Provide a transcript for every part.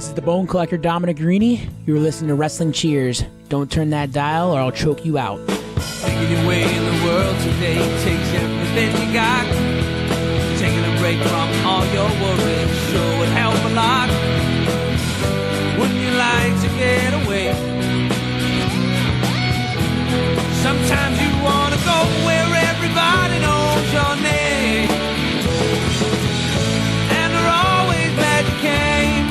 This is the Bone Collector, Dominic Greeny. You're listening to Wrestling Cheers. Don't turn that dial or I'll choke you out. Making your way in the world today takes everything you got. Taking a break from all your worries sure would help a lot. Wouldn't you like to get away? Sometimes you want to go where everybody knows your name, and they're always glad you came.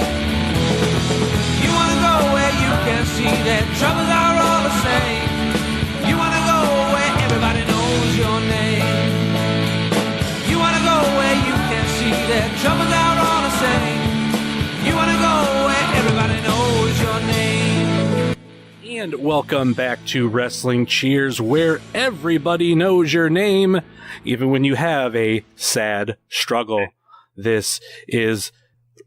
You want to go where you can see that troubles are all the same. You want to go where everybody knows your name. You want to go where you can see that troubles are all the same. You want to go where everybody knows your name. And welcome back to Wrestling Cheers, where everybody knows your name, even when you have a sad struggle. This is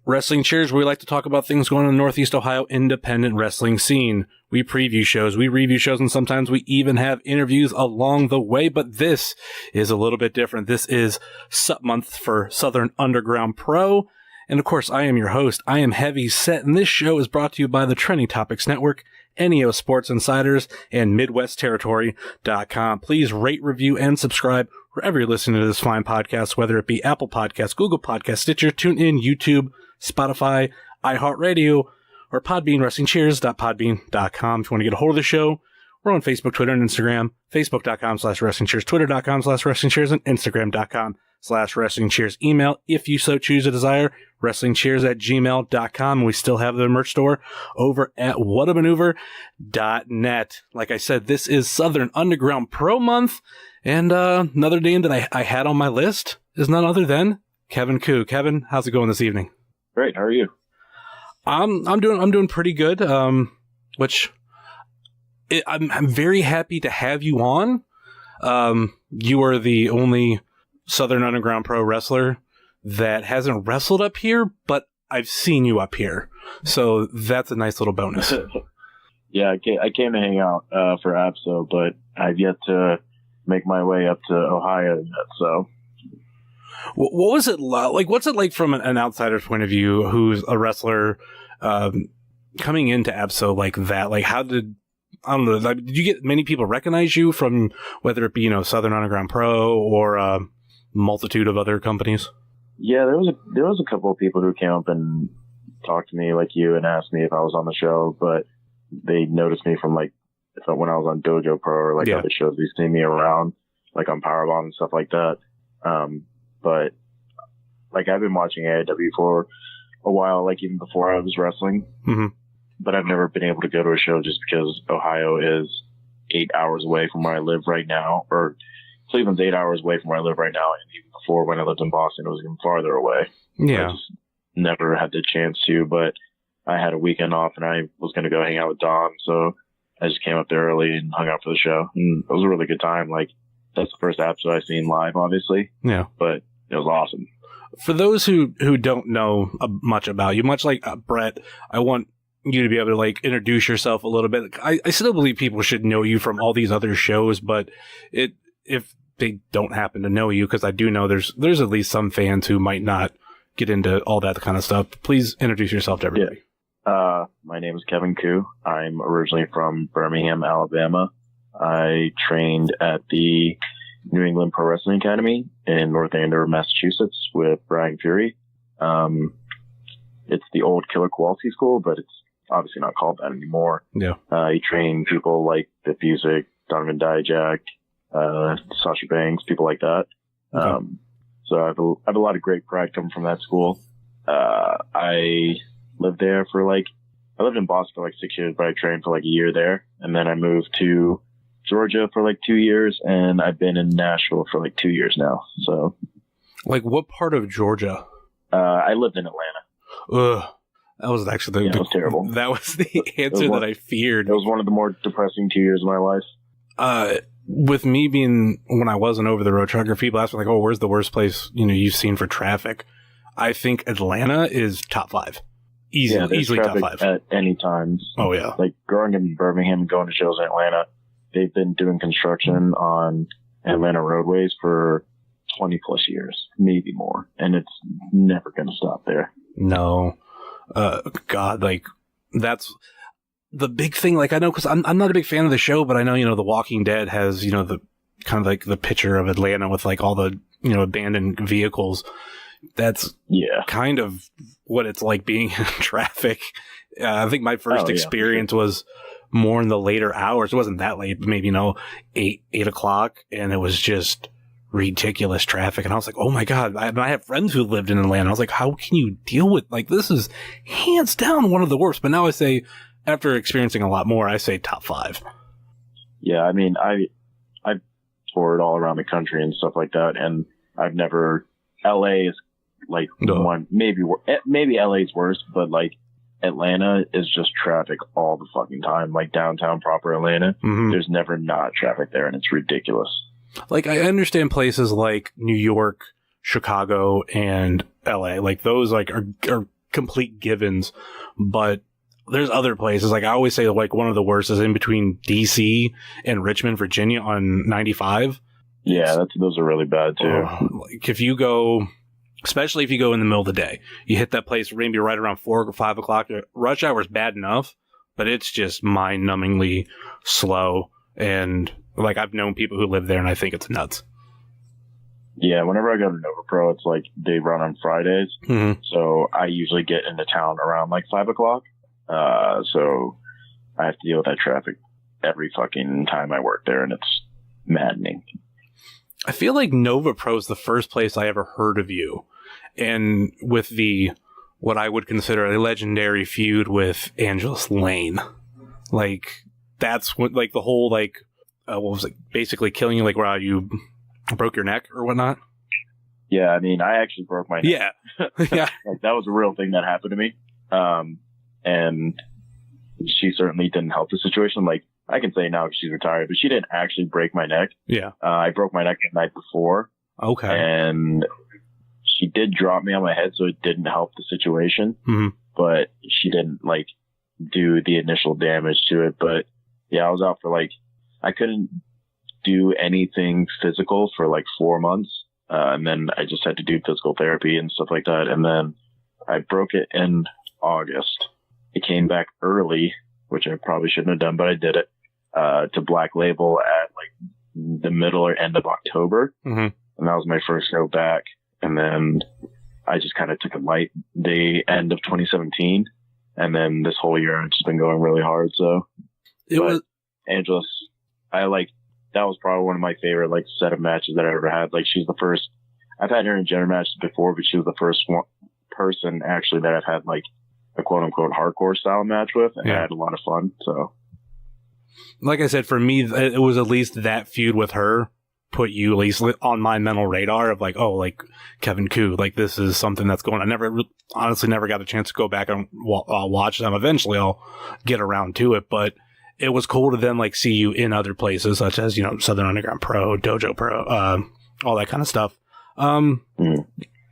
Wrestling Cheers, where we like to talk about things going on in the Northeast Ohio independent wrestling scene. We preview shows, we review shows, and sometimes we even have interviews along the way, but this is a little bit different. This is SUP month for Southern Underground Pro, and of course, I am your host. I am Heavy Set, and this show is brought to you by the Trending Topics Network, NEO Sports Insiders, and MidwestTerritory.com. Please rate, review, and subscribe wherever you're listening to this fine podcast, whether it be Apple Podcasts, Google Podcasts, Stitcher, TuneIn, YouTube, Spotify, iHeartRadio, or Podbean, WrestlingCheers.podbean.com. If you want to get a hold of the show, we're on Facebook, Twitter, and Instagram, Facebook.com/WrestlingCheers, Twitter.com/WrestlingCheers, and Instagram.com/WrestlingCheers. Email, if you so choose to desire, WrestlingCheers@gmail.com. We still have the merch store over at whatamaneuver.net. Like I said, this is Southern Underground Pro Month, and another name that I had on my list is none other than Kevin Koo. Kevin, how's it going this evening? Great. How are you? I'm doing pretty good. I'm very happy to have you on. You are the only Southern Underground Pro wrestler that hasn't wrestled up here, but I've seen you up here, so that's a nice little bonus. Yeah, I came to hang out for ABSO, but I've yet to make my way up to Ohio yet. So, what was it like? What's it like from an outsider's point of view, who's a wrestler coming into ABSO like that? Like, how did did you get many people recognize you from whether it be Southern Underground Pro or a multitude of other companies? Yeah, there was a couple of people who came up and talked to me like you and asked me if I was on the show, but they noticed me from when I was on Dojo Pro or other shows. They see me around like on Powerbomb and stuff like that. But I've been watching AIW for a while, even before I was wrestling. Mm-hmm. But I've never been able to go to a show just because Ohio is 8 hours away from where I live right now, or Cleveland's 8 hours away from where I live right now. And even before, when I lived in Boston, it was even farther away. Yeah. I just never had the chance to, but I had a weekend off and I was going to go hang out with Dom. So I just came up there early and hung out for the show. And it was a really good time. That's the first episode I've seen live, obviously. Yeah. But it was awesome. For those who don't know much about you, much like Brett, I want you to be able to introduce yourself a little bit. I still believe people should know you from all these other shows, but if they don't happen to know you, because I do know there's at least some fans who might not get into all that kind of stuff. Please introduce yourself to everybody. Yeah. My name is Kevin Koo. I'm originally from Birmingham, Alabama. I trained at the New England Pro Wrestling Academy in North Andover, Massachusetts with Brian Fury. It's the old Killer Kowalski school, but it's obviously not called that anymore. Yeah. He trained people like Biff Busick, Donovan Dijak, Sasha Banks, people like that. Okay. So I have a lot of great pride coming from that school. I lived there for I lived in Boston for 6 years, but I trained for a year there. And then I moved to Georgia for 2 years, and I've been in Nashville for 2 years now. So, what part of Georgia? I lived in Atlanta. Ugh. That was actually it was terrible. That was the answer that I feared. It was one of the more depressing 2 years of my life. With me being, when I was an over-the-road trucker, people ask me, where's the worst place, you've seen for traffic? I think Atlanta is top 5. Easily top 5. At any time. Oh, yeah. Growing in Birmingham and going to shows in Atlanta, they've been doing construction on Atlanta roadways for 20 plus years, maybe more. And it's never going to stop there. No. God, like that's the big thing. Like I know, cause I'm not a big fan of the show, but I know, The Walking Dead has, the kind of like the picture of Atlanta with like all the, abandoned vehicles. That's kind of what it's like being in traffic. I think my first experience was more in the later hours. It wasn't that late, but maybe, 8 o'clock. And it was just ridiculous traffic. And I was like, oh my God, I have friends who lived in Atlanta. I was like, how can you deal with, like, this is hands down one of the worst. But now I say, after experiencing a lot more, I say top 5. Yeah. I mean, I've toured all around the country and stuff like that. And I've never, LA is like one, maybe LA's worse, but like Atlanta is just traffic all the fucking time. Like downtown proper Atlanta, there's never not traffic there, and it's ridiculous. Like I understand places like New York, Chicago, and LA, like those like are complete givens, but there's other places. Like I always say, like one of the worst is in between DC and Richmond, Virginia on 95. Yeah, those are really bad too. Like if you go, especially if you go in the middle of the day, you hit that place maybe right around 4 or 5 o'clock. Rush hour is bad enough, but it's just mind-numbingly slow. And like I've known people who live there, and I think it's nuts. Yeah, whenever I go to Nova Pro, it's like they run on Fridays, so I usually get into town around like 5 o'clock. So I have to deal with that traffic every fucking time I work there, and it's maddening. I feel like Nova Pro is the first place I ever heard of you. And with what I would consider a legendary feud with Angelus Lane. Like, that's what, like, the whole, like, what was it, basically killing you, like, where you broke your neck or whatnot? Yeah, I mean, I actually broke my neck. Yeah. Yeah. Like, that was a real thing that happened to me. And she certainly didn't help the situation. Like, I can say now because she's retired, but she didn't actually break my neck. Yeah. I broke my neck the night before. Okay. And she did drop me on my head, so it didn't help the situation. But she didn't, like, do the initial damage to it. But, yeah, I was out for, like, I couldn't do anything physical for, like, 4 months. And then I just had to do physical therapy and stuff like that. And then I broke it in August. It came back early, which I probably shouldn't have done, but I did it, to Black Label at like the middle or end of October. And that was my first show back. And then I just kind of took it light the end of 2017. And then this whole year I've just been going really hard. So Angelus, that was probably one of my favorite like set of matches that I ever had. Like she's the first, I've had her in gender matches before, but she was the first person actually that I've had like a quote unquote hardcore style match with, and I had a lot of fun. So, like I said, for me, it was at least that feud with her put you at least on my mental radar of like, oh, like Kevin Koo, like this is something that's going on. Honestly never got a chance to go back and watch them. Eventually I'll get around to it, but it was cool to then like see you in other places such as, Southern Underground Pro, Dojo Pro, all that kind of stuff.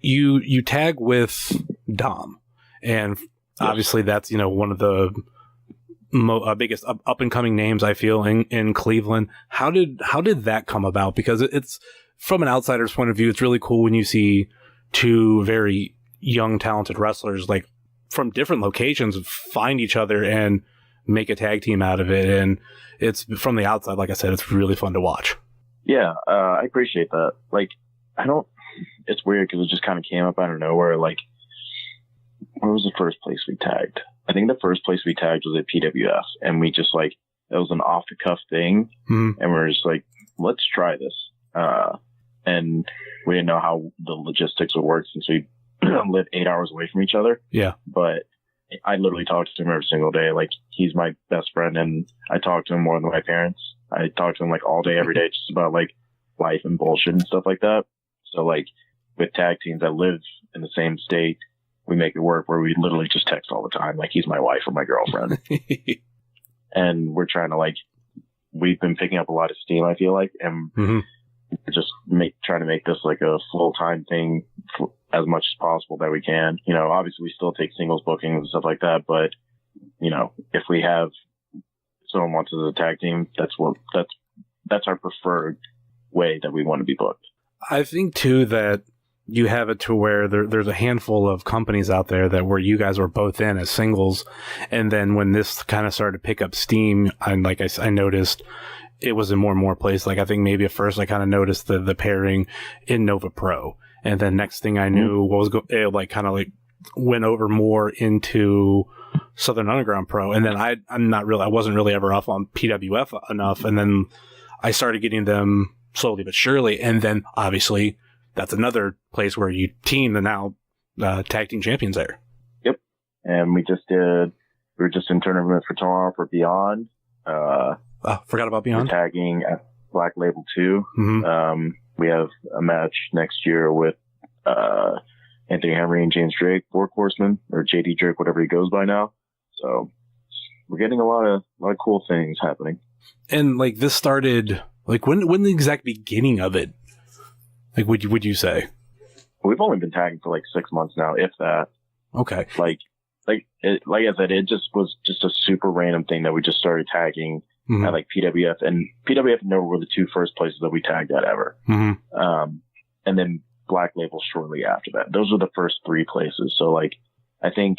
You tag with Dom, and obviously that's, one of the biggest up and coming names I feel in Cleveland. How did that come about? Because it's from an outsider's point of view, it's really cool when you see two very young, talented wrestlers like from different locations find each other and make a tag team out of it. And it's from the outside, like I said, it's really fun to watch. Yeah, I appreciate that. Like, it's weird because it just kind of came up out of nowhere. Like, where was the first place we tagged? I think the first place we tagged was at PWF, and we just like, it was an off the cuff thing. And we're just like, let's try this. And we didn't know how the logistics would work since we live 8 hours away from each other. Yeah. But I literally talk to him every single day. Like, he's my best friend, and I talk to him more than my parents. I talk to him like all day, every day, just about like life and bullshit and stuff like that. So like with tag teams that live in the same state, we make it work where we literally just text all the time. Like, he's my wife or my girlfriend. And we're trying to we've been picking up a lot of steam, I feel like, and just trying to make this like a full-time thing as much as possible that we can. Obviously we still take singles bookings and stuff like that, but if we have someone wants us as a tag team, that's our preferred way that we want to be booked. I think too that you have it to where there's a handful of companies out there that where you guys were both in as singles, and then when this kind of started to pick up steam, and like I noticed it was in more and more places. Like I think maybe at first I kind of noticed the pairing in Nova Pro, and then next thing I knew, it like kind of like went over more into Southern Underground Pro, and then I wasn't really ever off on PWF enough, and then I started getting them slowly but surely, and then obviously that's another place where you team the now tag team champions there. Yep, and we were just in tournament for tomorrow for Beyond. Forgot about Beyond. We're tagging at Black Label 2. Mm-hmm. We have a match next year with Anthony Henry and James Drake, Four Horsemen, or JD Drake, whatever he goes by now. So we're getting a lot of cool things happening. And like this started, like when the exact beginning of it, like would you say? We've only been tagging for like 6 months now, if that. Okay. Like I said, it just was just a super random thing that we just started tagging at like PWF, and PWF and Nova were the two first places that we tagged at ever. Mm-hmm. And then Black Label shortly after that. Those were the first three places. So like, I think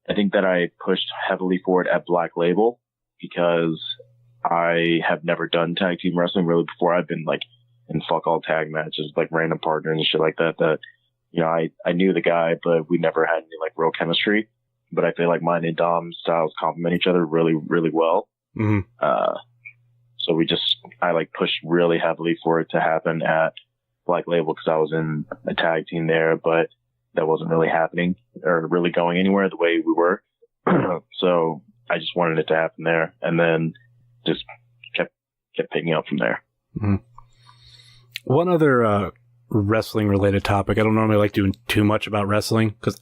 that I pushed heavily for it at Black Label because I have never done tag team wrestling really before. I've been like in fuck all tag matches, like random partners and shit like that. That, you know, I knew the guy, but we never had any like real chemistry. But I feel like mine and Dom's styles complement each other really, really well. Mm-hmm. So I like pushed really heavily for it to happen at Black Label because I was in a tag team there, but that wasn't really happening or really going anywhere the way we were. So I just wanted it to happen there, and then just kept picking up from there. Mm-hmm. One other wrestling related topic. I don't normally like doing too much about wrestling because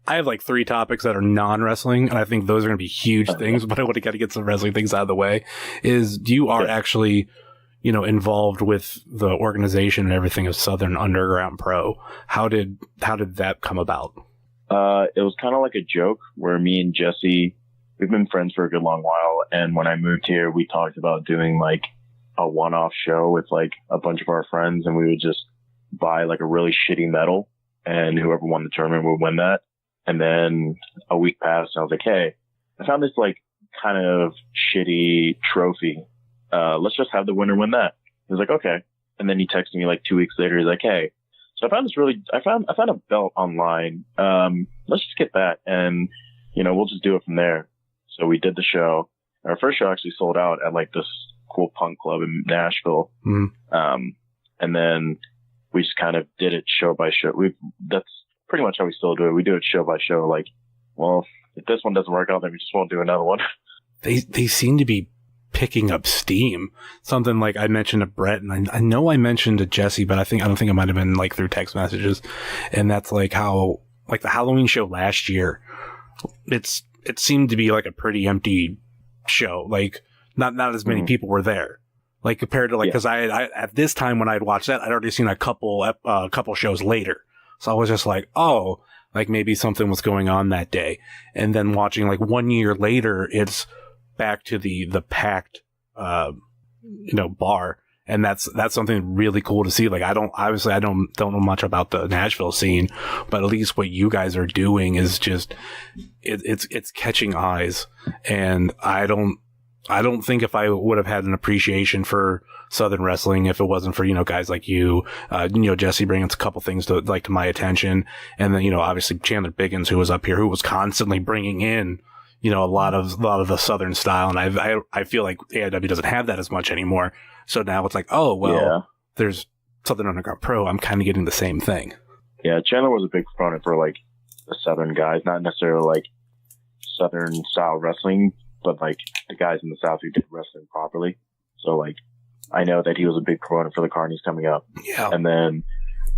I have like 3 topics that are non-wrestling, and I think those are going to be huge things, but I want to get some wrestling things out of the way. You are actually, you know, involved with the organization and everything of Southern Underground Pro. How did that come about? It was kind of like a joke where me and Jesse, we've been friends for a good long while, and when I moved here, we talked about doing like a one-off show with like a bunch of our friends, and we would just buy like a really shitty medal, and whoever won the tournament would win that. And then a week passed, and I was like, hey, I found this like kind of shitty trophy. Let's just have the winner win that. He was like, okay. And then he texted me like 2 weeks later. He's like, hey, so I found a belt online. Let's just get that, and you know, we'll just do it from there. So we did the show. Our first show actually sold out at like this cool punk club in Nashville. Mm-hmm. And then we just kind of did it show by show. That's pretty much how we still do it. We do it show by show. Like, well, if this one doesn't work out, then we just won't do another one. They seem to be picking up steam. Something like I mentioned to Brett, and I know I mentioned to Jesse, but I don't think it might have been like through text messages. And that's like how like the Halloween show last year, it seemed to be like a pretty empty show. Like not as many people were there. Like compared to like, cause I at this time when I'd watched that, I'd already seen a couple shows later. So I was just like, oh, like maybe something was going on that day. And then watching like 1 year later, it's back to the packed, bar. And that's something really cool to see. Like I don't know much about the Nashville scene, but at least what you guys are doing is just, it's catching eyes. And I don't think if I would have had an appreciation for Southern wrestling if it wasn't for, guys like you, Jesse bringing a couple things to my attention. And then, obviously Chandler Biggins, who was up here, who was constantly bringing in, a lot of the Southern style. And I feel like AIW doesn't have that as much anymore. So now it's like, oh, well, there's Southern Underground Pro. I'm kind of getting the same thing. Yeah. Chandler was a big proponent for like the Southern guys, not necessarily like Southern style wrestling, but like the guys in the South who did wrestling properly. So like, I know that he was a big proponent for the Carnies coming up. Yeah. And then,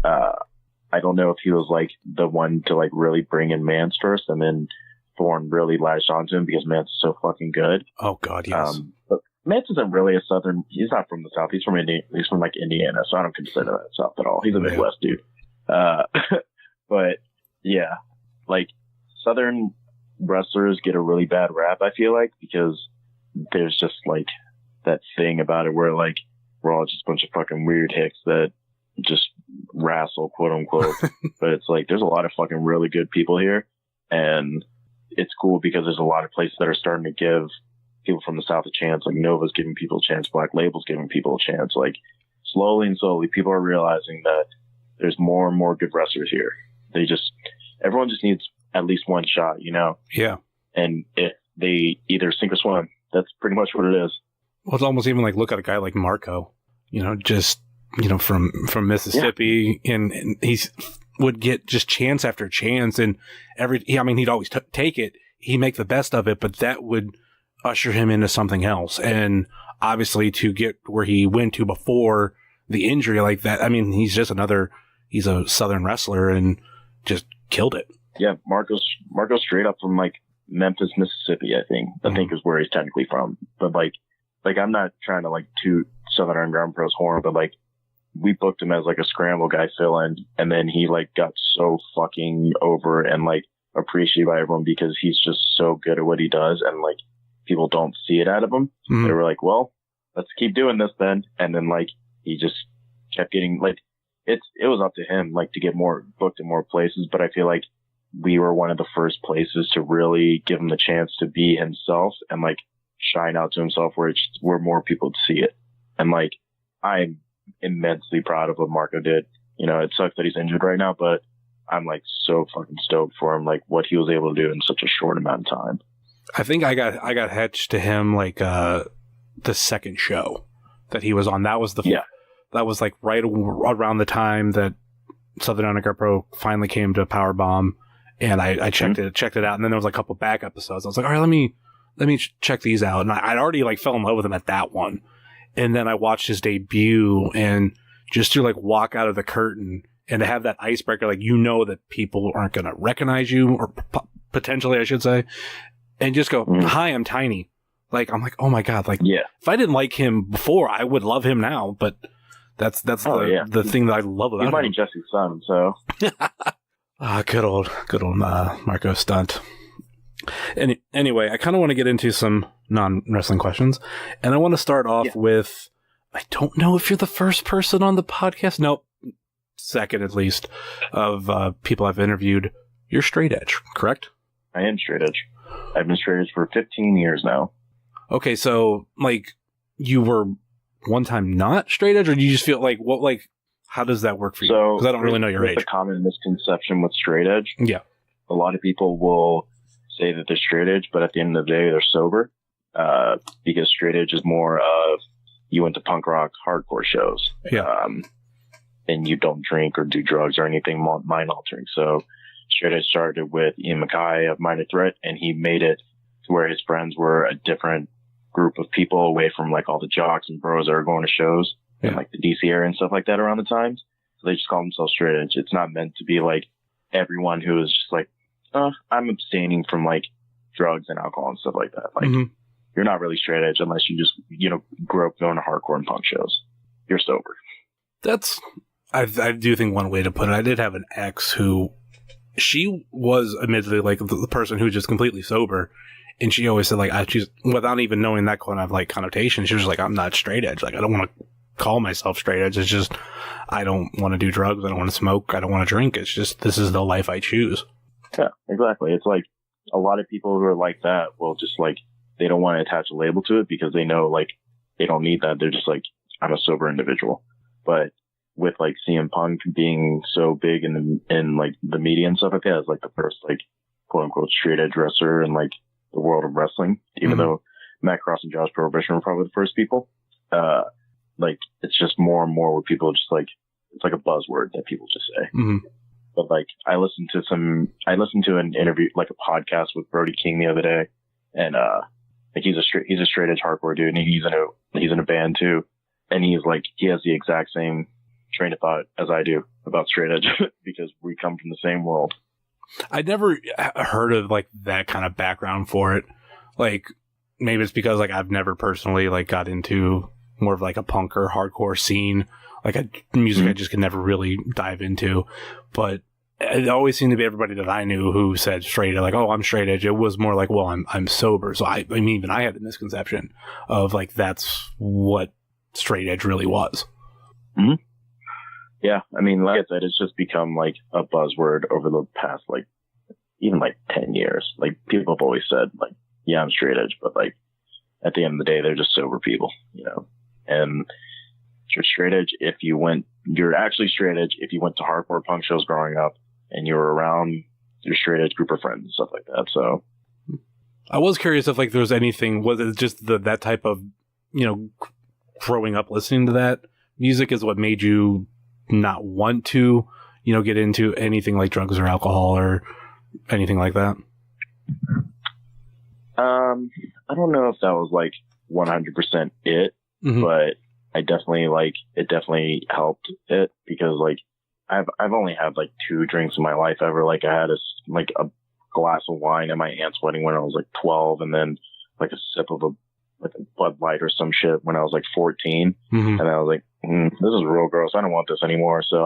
I don't know if he was like the one to like really bring in Mance first, and then Thorne really latched onto him because Mance is so fucking good. Oh God, yes. But Mance isn't really a Southern. He's not from the South. He's from He's from like Indiana, so I don't consider that South at all. He's a Midwest dude. But yeah, like Southern wrestlers get a really bad rap, I feel like, because there's just like that thing about it where like we're all just a bunch of fucking weird hicks that just wrestle, quote unquote. But it's like there's a lot of fucking really good people here, and it's cool because there's a lot of places that are starting to give people from the South a chance. Like Nova's giving people a chance, Black Label's giving people a chance. Like slowly and slowly, people are realizing that there's more and more good wrestlers here. Everyone just needs at least one shot, you know? Yeah. And if they either sink or swim, that's pretty much what it is. Well, it's almost even like look at a guy like Marco, just, from Mississippi, and he's would get just chance after chance, and he'd always take it. He'd make the best of it, but that would usher him into something else. And obviously to get where he went to before the injury like that, I mean, he's a Southern wrestler and just killed it. Yeah, Marco's straight up from like Memphis, Mississippi, I think is where he's technically from. But like I'm not trying to like toot Southern Underground Pro's horn, but like we booked him as like a scramble guy fill-in, and then he like got so fucking over and like appreciated by everyone because he's just so good at what he does, and like people don't see it out of him. Mm-hmm. They were like, well, let's keep doing this then. And then like he just kept getting like it was up to him like to get more booked in more places, but I feel like we were one of the first places to really give him the chance to be himself and like shine out to himself where more people would see it. And like I'm immensely proud of what Marco did. It sucks that he's injured right now, but I'm like so fucking stoked for him, like what he was able to do in such a short amount of time. I think I got hitched to him like the second show that he was on. That was that was like right around the time that Southern Underground Pro finally came to Powerbomb, and I checked it out, and then there was like a couple back episodes. I was like, all right, let me check these out, and I'd already like fell in love with him at that one, and then I watched his debut, and just to like walk out of the curtain and to have that icebreaker, like that people aren't gonna recognize you, or potentially I should say, and just go, hi, I'm Tiny. Like I'm like, oh my god, like if I didn't like him before, I would love him now, but that's the thing that I love about him. He's Mighty Jesse's son, so. Good old Marco Stunt. Anyway, I kind of want to get into some non-wrestling questions, and I want to start off with, I don't know if you're the first person on the podcast. Nope. Second, at least, of people I've interviewed. You're straight edge, correct? I am straight edge. I've been straight edge for 15 years now. Okay, so, like, you were one time not straight edge, or do you just feel like, how does that work for you? Because I don't really know your age. The common misconception with straight edge. Yeah. A lot of people will say that they're straight edge, but at the end of the day, they're sober. Because straight edge is more of, you went to punk rock hardcore shows. Yeah. And you don't drink or do drugs or anything mind altering. So straight edge started with Ian Mackay of Minor Threat, and he made it to where his friends were a different group of people away from like all the jocks and bros that are going to shows in like the DC area and stuff like that around the times. So they just call themselves straight edge. It's not meant to be like everyone who is just like, I'm abstaining from like drugs and alcohol and stuff like that. Like you're not really straight edge unless you just, grew up going to hardcore and punk shows. You're sober. I do think one way to put it, I did have an ex who, she was admittedly like the person who's just completely sober. And she always said, like, she's, without even knowing that kind of like connotation, she was like, I'm not straight edge. Like, I don't want to call myself straight edge. It's just, I don't want to do drugs. I don't want to smoke. I don't want to drink. It's just, this is the life I choose. Yeah, exactly. It's like a lot of people who are like that will just like, they don't want to attach a label to it because they know like they don't need that. They're just like, I'm a sober individual. But with like CM Punk being so big in like the media and stuff like that, as like the first like quote unquote straight edge wrestler in like the world of wrestling, even though Matt Cross and Josh Prohibition were probably the first people. Like it's just more and more where people just like, it's like a buzzword that people just say. But like I listened to an interview, like a podcast with Brody King the other day, and like he's a straight edge hardcore dude, and he's in a band too, and he has the exact same train of thought as I do about straight edge because we come from the same world. I never heard of like that kind of background for it. Like maybe it's because like I've never personally like got into more of like a punk or hardcore scene, like music I just could never really dive into. But it always seemed to be everybody that I knew who said straight, like, oh, I'm straight edge. It was more like, well, I'm sober. So I mean, even I had the misconception of like that's what straight edge really was. Yeah, I mean, like I said, it's just become like a buzzword over the past, like, even like 10 years. Like, people have always said, like, yeah, I'm straight edge, but like, at the end of the day, they're just sober people, you know? And you're straight edge you're actually straight edge if you went to hardcore punk shows growing up and you were around your straight edge group of friends and stuff like that. So I was curious if like there was anything, was it just that type of, you know, growing up listening to that music is what made you not want to, you know, get into anything like drugs or alcohol or anything like that? I don't know if that was like 100% it, but I definitely it definitely helped it, because like I've only had like 2 drinks in my life ever. Like, I had a glass of wine at my aunt's wedding when I was like 12, and then like a sip of a Bud Light or some shit when I was like 14. And I was like, this is real gross. I don't want this anymore. So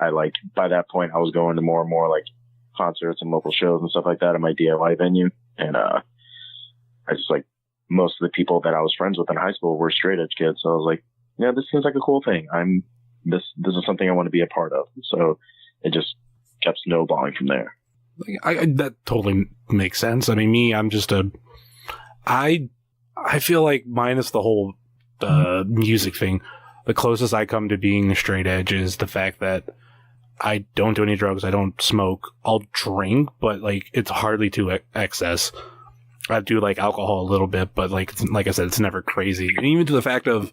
I like, by that point I was going to more and more like concerts and local shows and stuff like that at my DIY venue. And, I just like, most of the people that I was friends with in high school were straight edge kids. So I was like, yeah, this seems like a cool thing. This is something I want to be a part of. So it just kept snowballing from there. That totally makes sense. I mean, me, I'm just I feel like minus the whole music thing, the closest I come to being straight edge is the fact that I don't do any drugs. I don't smoke. I'll drink, but like it's hardly to excess. I do like alcohol a little bit, but like I said, it's never crazy. And even to the fact of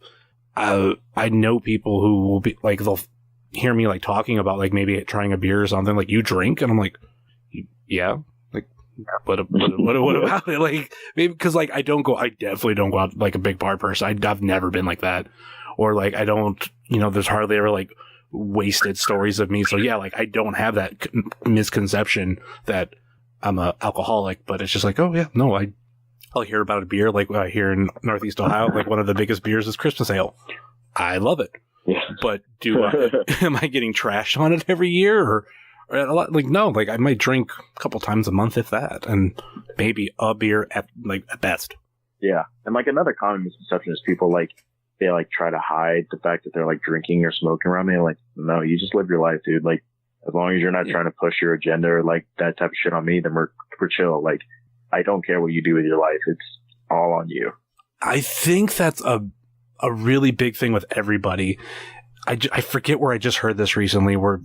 I know people who will be like, they'll hear me like talking about like maybe trying a beer or something, like, you drink? And I'm like, yeah. Like, what about it? Like, maybe because like I definitely don't go out like a big bar person. I've never been like that. Or like I don't, you know, there's hardly ever like wasted stories of me. So yeah, like I don't have that misconception that I'm a alcoholic, but it's just like, oh yeah, no, I'll hear about a beer like here in Northeast Ohio, like one of the biggest beers is Christmas Ale. I love it. Yeah. But am I getting trashed on it every year or a lot? Like, no, like I might drink a couple times a month, if that, and maybe a beer at best. Yeah. And like another common misconception is people like, they like try to hide the fact that they're like drinking or smoking around me. Like, no, you just live your life, dude. Like, as long as you're not trying to push your agenda or like that type of shit on me, then we're chill. Like, I don't care what you do with your life. It's all on you. I think that's a really big thing with everybody. I forget where I just heard this recently, where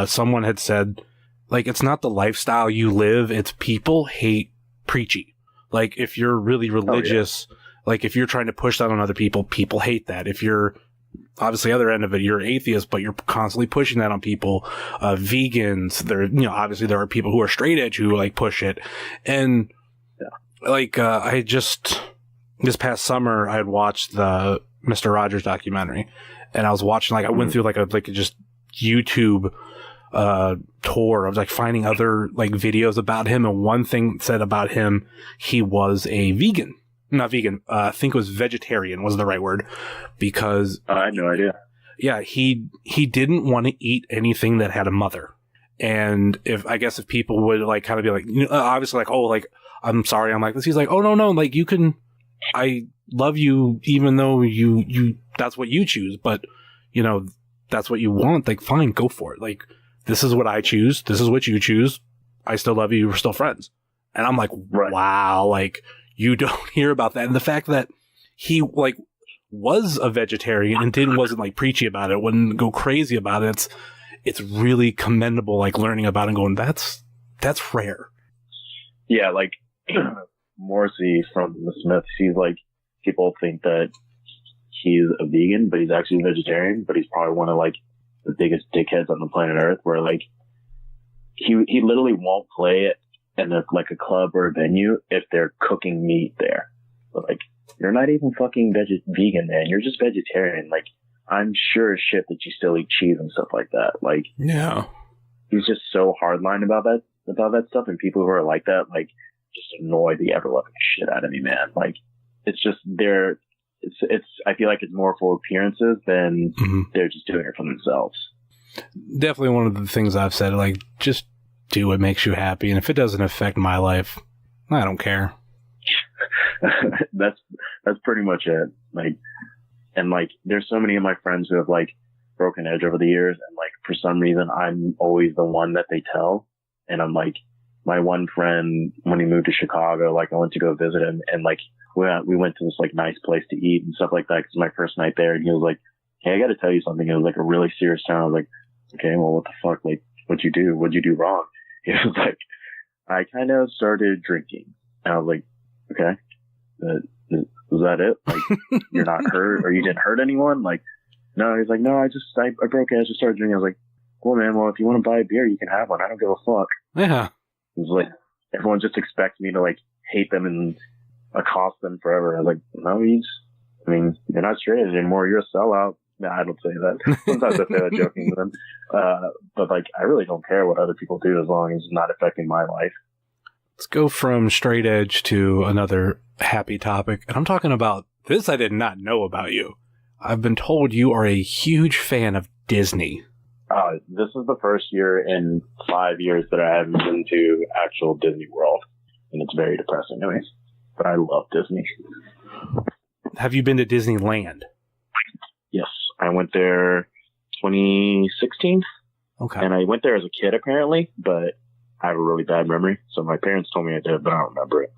someone had said, like, it's not the lifestyle you live, it's people hate preachy. Like, if you're really religious, like, if you're trying to push that on other people, people hate that. If you're, obviously, other end of it, you're atheist, but you're constantly pushing that on people. Vegans, obviously there are people who are straight edge who, like, push it. And, like, I just, this past summer, I had watched the Mr. Rogers documentary. And I was watching, like, I went through, like, a just YouTube tour of, like, finding other, like, videos about him. And one thing said about him, he was a vegan. Not vegan. I think it was vegetarian was the right word, because I had no idea. Yeah, he didn't want to eat anything that had a mother. And if people would like kind of be like, obviously like, oh, like, I'm sorry, I'm like this. He's like, oh no, like you can, I love you even though you that's what you choose, but that's what you want. Like, fine, go for it. Like, this is what I choose. This is what you choose. I still love you. We're still friends. And I'm like, wow, like. You don't hear about that. And the fact that he like was a vegetarian and wasn't like preachy about it, wouldn't go crazy about it. It's really commendable, like learning about it and going, that's rare. Yeah. Like Morrissey from the Smiths, he's like, people think that he's a vegan, but he's actually a vegetarian, but he's probably one of like the biggest dickheads on the planet Earth, where like he literally won't play it in like a club or a venue if they're cooking meat there. But like, you're not even fucking vegan, man. You're just vegetarian. Like, I'm sure as shit that you still eat cheese and stuff like that. Like, yeah, he's just so hardline about that stuff. And people who are like that, like, just annoy the ever loving shit out of me, man. Like, it's just I feel like it's more for appearances than they're just doing it for themselves. Definitely one of the things I've said, like, just do what makes you happy, and if it doesn't affect my life, I don't care. That's pretty much it. Like, and like, there's so many of my friends who have like broken edge over the years, and like for some reason I'm always the one that they tell. And I'm like, my one friend, when he moved to Chicago, like I went to go visit him, and like we went to this like nice place to eat and stuff like that, because my first night there, and he was like, hey, I got to tell you something. It was like a really serious time. I was like, okay, well, what the fuck? Like, what'd you do? What'd you do wrong? He was like, I kind of started drinking. And I was like, okay, was that it? Like, you're not hurt, or you didn't hurt anyone? Like, no. He's like, no, I broke it. I just started drinking. I was like, cool, man. Well, if you want to buy a beer, you can have one. I don't give a fuck. Yeah. It was like, everyone just expects me to like hate them and accost them forever. I was like, no, you're not straight edge anymore. You're a sellout. No, I don't say that. Sometimes I say that joking to them. But like, I really don't care what other people do as long as it's not affecting my life. Let's go from straight edge to another happy topic. And I'm talking about this. I did not know about you. I've been told you are a huge fan of Disney. This is the first year in 5 years that I haven't been to actual Disney World. And it's very depressing to me. But I love Disney. Have you been to Disneyland? Yes. I went there 2016. Okay. And I went there as a kid, apparently, but I have a really bad memory. So my parents told me I did, but I don't remember it.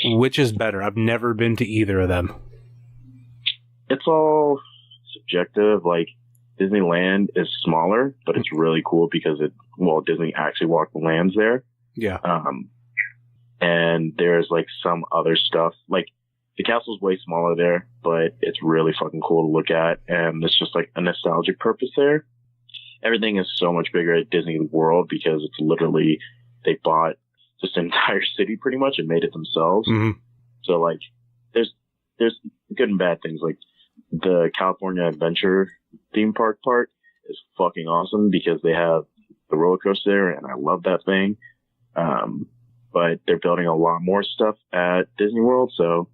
Which is better? I've never been to either of them. It's all subjective. Like, Disneyland is smaller, but it's really cool because Disney actually walked the lands there. Yeah. And there's like some other stuff. Like, the castle's way smaller there, but it's really fucking cool to look at. And it's just like a nostalgic purpose there. Everything is so much bigger at Disney World because it's literally, they bought just an entire city pretty much and made it themselves. Mm-hmm. So like, there's good and bad things. Like, the California Adventure theme park part is fucking awesome because they have the roller coaster there, and I love that thing. But they're building a lot more stuff at Disney World. So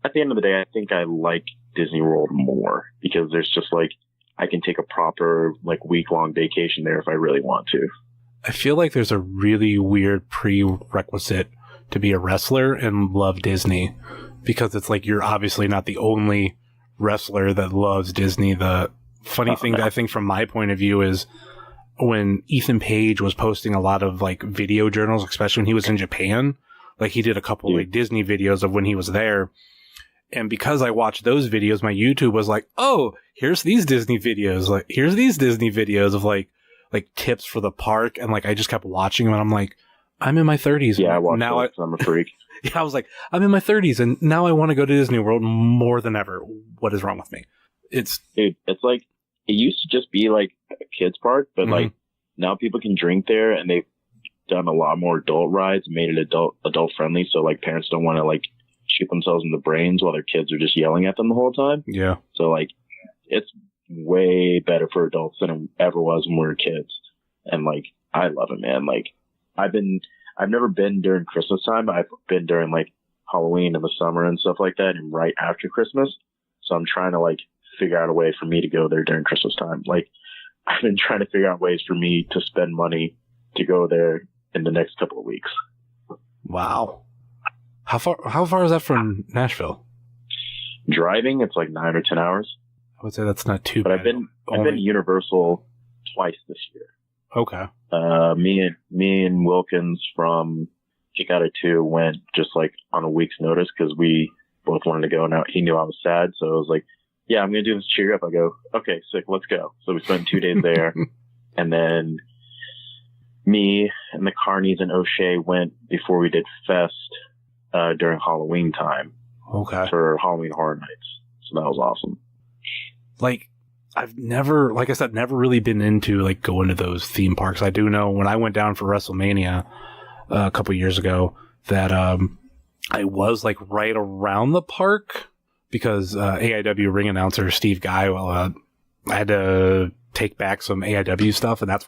at the end of the day, I think I like Disney World more because there's just like, I can take a proper like week-long vacation there if I really want to. I feel like there's a really weird prerequisite to be a wrestler and love Disney, because it's like you're obviously not the only wrestler that loves Disney. The funny thing that I think from my point of view is when Ethan Page was posting a lot of like video journals, especially when he was in Japan, like he did a couple like Disney videos of when he was there. And because I watched those videos, my YouTube was like, oh, here's these Disney videos. Like, here's these Disney videos of like tips for the park. And like, I just kept watching them and I'm like, I'm in my 30s. Yeah, I watched now. I'm a freak. Yeah, I was like, I'm in my 30s and now I want to go to Disney World more than ever. What is wrong with me? It's like, it used to just be like a kid's park, but like now people can drink there, and they've done a lot more adult rides, made it adult friendly. So like parents don't want to like shoot themselves in the brains while their kids are just yelling at them the whole time. Yeah. So like, it's way better for adults than it ever was when we were kids. And like, I love it, man. Like, I've never been during Christmas time. I've been during like Halloween in the summer and stuff like that, and right after Christmas. So I'm trying to like figure out a way for me to go there during Christmas time. Like, I've been trying to figure out ways for me to spend money to go there in the next couple of weeks. Wow. How far is that from Nashville? Driving, it's like 9 or 10 hours. I would say that's not too but bad. I've been to Universal twice this year. Okay. Me and Wilkins from Chicago 2 went just like on a week's notice because we both wanted to go. Now he knew I was sad, so I was like, yeah, I'm going to do this cheer up. I go, okay, sick, let's go. So we spent 2 days there. And then me and the Carnies and O'Shea went before we did Fest during Halloween time. Okay. For Halloween Horror Nights. So that was awesome. Like, I've never, like I said, never really been into like going to those theme parks. I do know when I went down for WrestleMania a couple years ago that I was like right around the park because AIW ring announcer Steve Guy, I had to take back some AIW stuff, and that's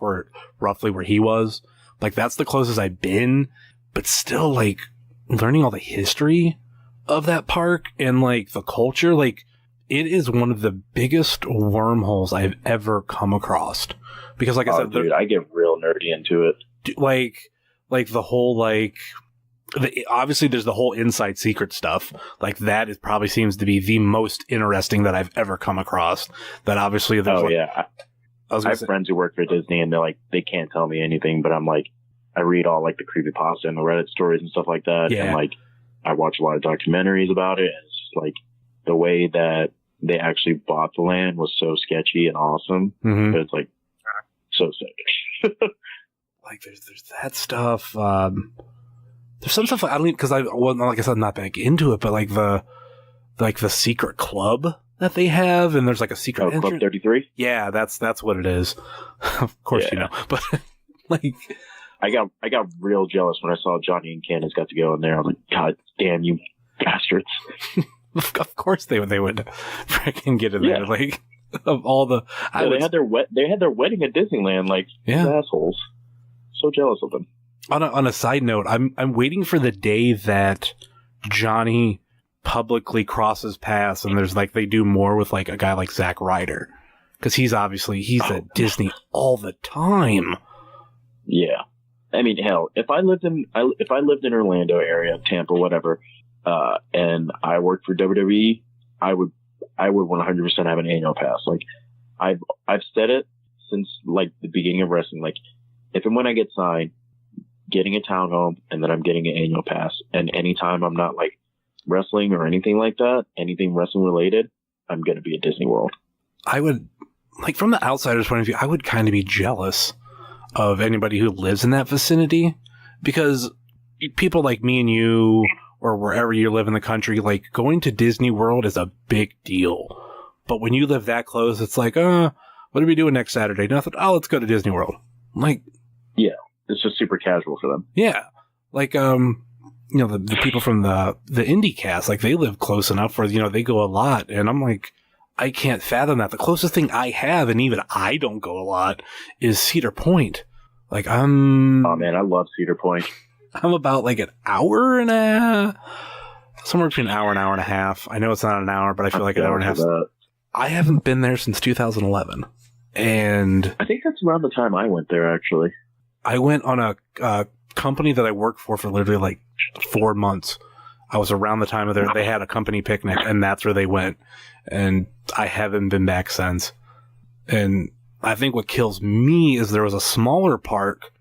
roughly where he was. Like, that's the closest I've been, but still, like, learning all the history of that park and like the culture, like, it is one of the biggest wormholes I've ever come across. Because, like I said, dude, I get real nerdy into it. Like the whole, like, obviously there's the whole inside secret stuff. Like that is probably seems to be the most interesting that I've ever come across. That obviously there's I have friends who work for Disney and they're like, they can't tell me anything, but I'm like, I read all like the creepypasta and the Reddit stories and stuff like that. Yeah. And like, I watch a lot of documentaries about it. And it's just like the way that they actually bought the land was so sketchy and awesome. Mm-hmm. But it's like so sick. Like there's that stuff. There's some stuff I don't even, because like I said, I'm not back into it, but like the secret club that they have, and there's like a secret entrance. Club 33? Yeah, that's what it is. Of course, you know, but like I got real jealous when I saw Johnny and Candace got to go in there. I was like, God damn you bastards. Of course they would freaking get in there. Like of all the they had their wedding at Disneyland, like these assholes. So jealous of them. On a side note, I'm waiting for the day that Johnny publicly crosses paths and there's like they do more with like a guy like Zack Ryder, because he's at Disney all the time. Yeah, I mean, hell, if I lived in Orlando area, Tampa, whatever, and I worked for WWE, I would 100% have an annual pass. Like I've said it since like the beginning of wrestling. Like if and when I get signed, getting a townhome, and then I'm getting an annual pass. And anytime I'm not like wrestling or anything like that, anything wrestling related, I'm going to be at Disney World. I would, like, from the outsider's point of view, I would kind of be jealous of anybody who lives in that vicinity, because people like me and you, or wherever you live in the country, like going to Disney World is a big deal. But when you live that close, it's like, what are we doing next Saturday? Nothing. Oh, let's go to Disney World. Like, yeah. It's just super casual for them. Yeah. Like, you know, the people from the indie cast, like they live close enough where, you know, they go a lot. And I'm like, I can't fathom that. The closest thing I have, and even I don't go a lot, is Cedar Point. Like oh man, I love Cedar Point. I'm about like an hour and somewhere between an hour and a half. I know it's not an hour, but I feel like an hour and a half. I haven't been there since 2011. And I think that's around the time I went there, actually. I went on a company that I worked for literally like 4 months. I was around the time of they had a company picnic, and that's where they went. And I haven't been back since. And I think what kills me is there was a smaller park,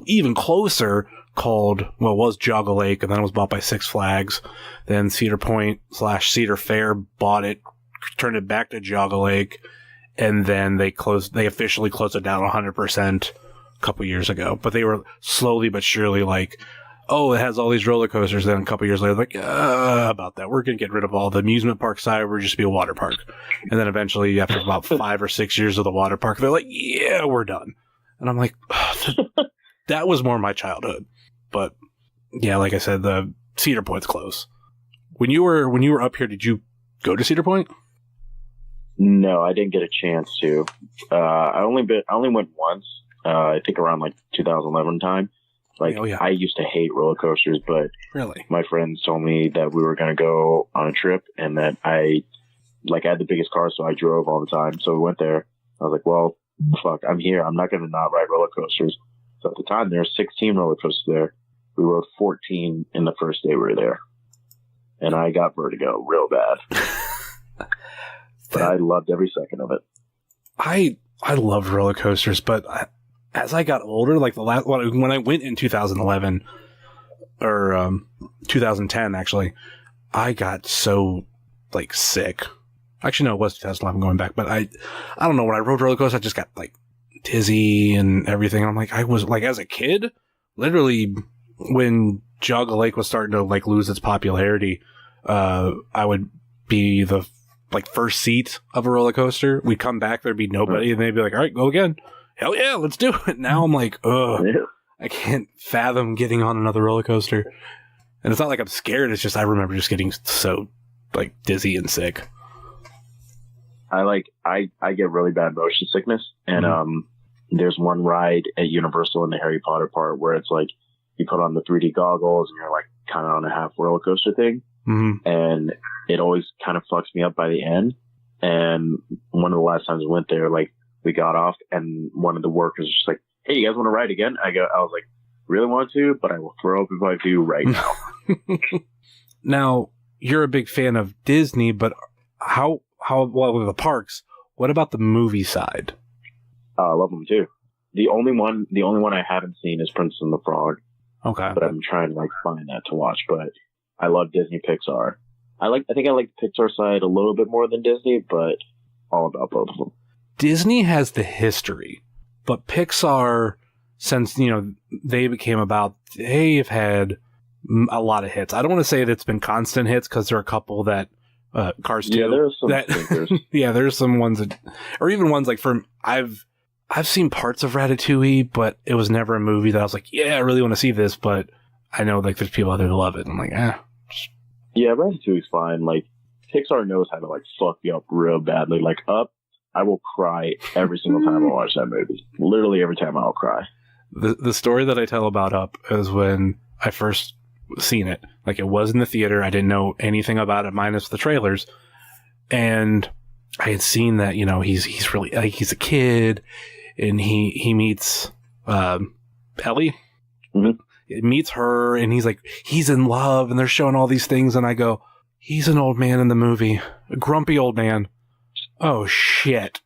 even closer, was Jogga Lake, and then it was bought by Six Flags. Then Cedar Point / Cedar Fair bought it, turned it back to Jogga Lake, and then they officially closed it down 100%. Couple years ago, but they were slowly but surely like, oh, it has all these roller coasters. Then a couple years later, like, about that, we're gonna get rid of all the amusement park side. We're just be a water park. And then eventually, after about 5 or 6 years of the water park, they're like, yeah, we're done. And I'm like, that was more my childhood. But yeah, like I said, the Cedar Point's close. When you were up here, did you go to Cedar Point? No, I didn't get a chance to. I only went once. I think around like 2011 time. Like, I used to hate roller coasters, but really, my friends told me that we were going to go on a trip, and that I had the biggest car, so I drove all the time. So we went there. I was like, well, fuck, I'm here. I'm not going to not ride roller coasters. So at the time, there were 16 roller coasters there. We rode 14 in the first day we were there. And I got vertigo real bad. But I loved every second of it. I loved roller coasters, but as I got older, like when I went in 2011 or 2010, actually, I got so like sick. Actually, no, it was 2011 going back, but I don't know. When I rode roller coasters, I just got like dizzy and everything. I'm like, I was like, as a kid, literally when Jogga Lake was starting to like lose its popularity, I would be the like first seat of a roller coaster. We'd come back, there'd be nobody, and they'd be like, all right, go again. Hell yeah, let's do it. Now I'm like, ugh, I can't fathom getting on another roller coaster. And it's not like I'm scared, it's just I remember just getting so like dizzy and sick. I get really bad motion sickness, and there's one ride at Universal in the Harry Potter part where it's like you put on the 3D goggles and you're like kind of on a half roller coaster thing. And it always kind of fucks me up by the end. And one of the last times we went there, like we got off and one of the workers was just like, hey, you guys want to ride again? I was like, really want to, but I will throw up if I do right now. Now, you're a big fan of Disney, but how well with the parks? What about the movie side? I love them too. The only one I haven't seen is Princess and the Frog. Okay, but I'm trying to like find that to watch. But I love Disney Pixar. I think I like the Pixar side a little bit more than Disney, but all about both of them. Disney has the history, but Pixar, since they became about, they've had a lot of hits. I don't want to say that it's been constant hits because there are a couple that Cars 2. Yeah, there's some thinkers. Yeah, there's some ones that, or even ones like I've seen parts of Ratatouille, but it was never a movie that I was like, yeah, I really want to see this. But I know like there's people out there that love it. I'm like, Yeah, Ratatouille's fine. Like Pixar knows how to like fuck you up real badly. Like Up, I will cry every single time I watch that movie. Literally every time I'll cry. The story that I tell about Up is when I first seen it. Like it was in the theater. I didn't know anything about it minus the trailers. And I had seen that, he's really like he's a kid and he meets Ellie. Mm-hmm. It meets her and he's in love and they're showing all these things and I go, he's an old man in the movie. A grumpy old man. Oh shit.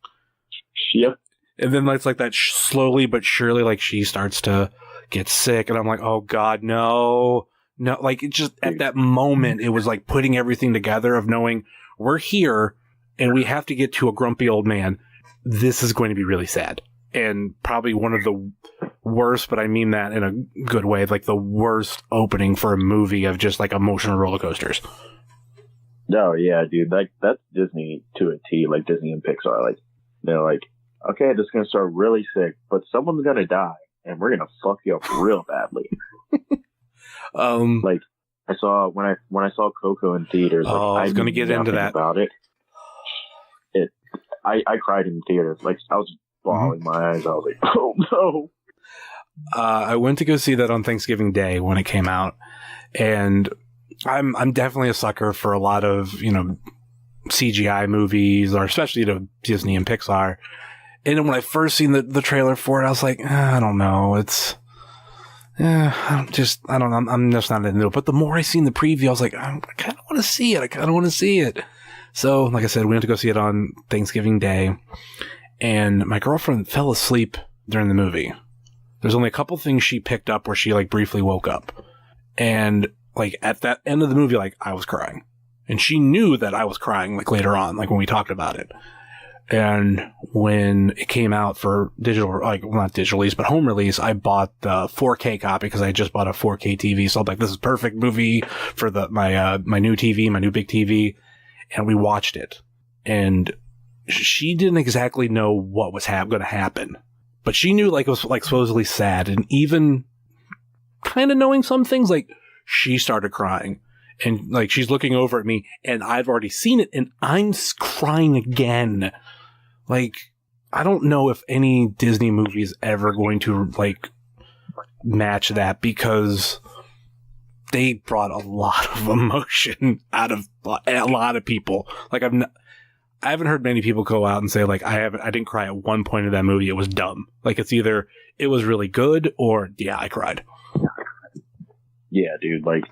Yep. And then it's like that slowly but surely, like she starts to get sick, and I'm like, oh god, no, like it just at that moment, it was like putting everything together of knowing we're here and we have to get to a grumpy old man. This is going to be really sad and probably one of the worst, but I mean that in a good way, like the worst opening for a movie of just like emotional roller coasters. No, yeah, dude, like that's Disney to a T. Like Disney and Pixar, like they're like, okay, this is gonna start really sick, but someone's gonna die, and we're gonna fuck you up real badly. Like I saw when I saw Coco in theaters. Like, I was gonna get into that about it. I cried in theaters. Like I was bawling my eyes. I was like, oh no. I went to go see that on Thanksgiving Day when it came out, and I'm definitely a sucker for a lot of CGI movies, or especially Disney and Pixar. And when I first seen the trailer for it, I was like, I don't know, I'm just not into it. But the more I seen the preview, I was like, I kind of want to see it. So, like I said, we went to go see it on Thanksgiving Day, and my girlfriend fell asleep during the movie. There's only a couple things she picked up where she like briefly woke up, and like at that end of the movie, like I was crying, and she knew that I was crying like later on, like when we talked about it. And when it came out for digital, like well, not digital release, but home release, I bought the 4K copy because I just bought a 4K TV. So I'm like, this is perfect movie for my new TV, my new big TV. And we watched it, and she didn't exactly know what was going to happen, but she knew like it was like supposedly sad, and even kind of knowing some things, like she started crying. And like she's looking over at me, and I've already seen it, and I'm crying again. Like I don't know if any Disney movie is ever going to like match that, because they brought a lot of emotion out of a lot of people. Like I haven't heard many people go out and say like I didn't cry at one point in that movie. It was dumb. Like it's either it was really good or yeah, I cried. Yeah, dude. Like.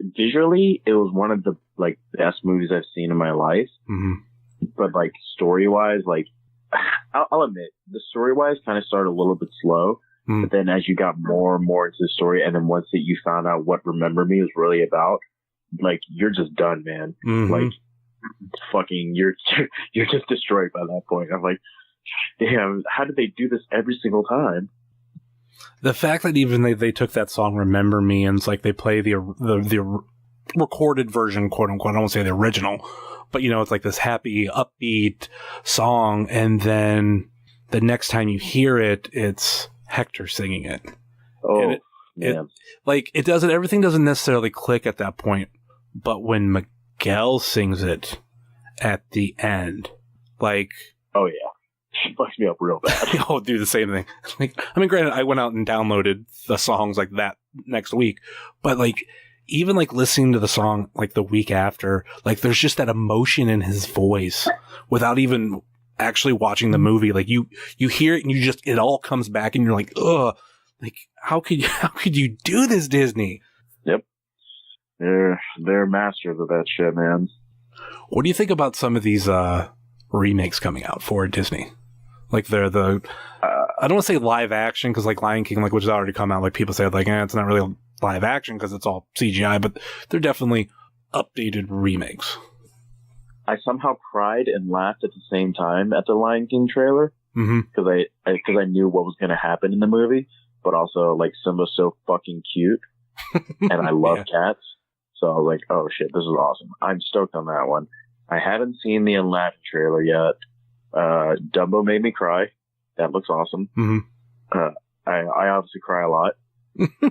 Visually, it was one of the like best movies I've seen in my life. Mm-hmm. But like story wise, like I'll admit the story wise kind of started a little bit slow. Mm-hmm. But then as you got more and more into the story, and then once that you found out what Remember Me was really about, like you're just done, man. Mm-hmm. Like fucking, you're just destroyed by that point. I'm like, damn, how did they do this every single time? The fact that even they took that song "Remember Me" and it's like they play the recorded version, quote unquote. I don't want to say the original, but it's like this happy, upbeat song, and then the next time you hear it, it's Hector singing it. Oh, everything doesn't necessarily click at that point, but when Miguel sings it at the end, like, oh yeah. She fucks me up real bad. I'll do the same thing. Like, I mean, granted, I went out and downloaded the songs like that next week, but like, even like listening to the song like the week after, like there's just that emotion in his voice without even actually watching the movie. Like you hear it and it all comes back and you're like, ugh, Like, how could you do this, Disney? Yep. They're masters of that shit, man. What do you think about some of these remakes coming out for Disney? Like they're I don't want to say live action because like Lion King, like which has already come out, like people say like it's not really live action because it's all CGI, but they're definitely updated remakes. I somehow cried and laughed at the same time at the Lion King trailer because I knew what was going to happen in the movie, but also like Simba's so fucking cute and I love cats, so I was like, oh shit, this is awesome. I'm stoked on that one. I haven't seen the Aladdin trailer yet. Dumbo made me cry. That looks awesome. I obviously cry a lot because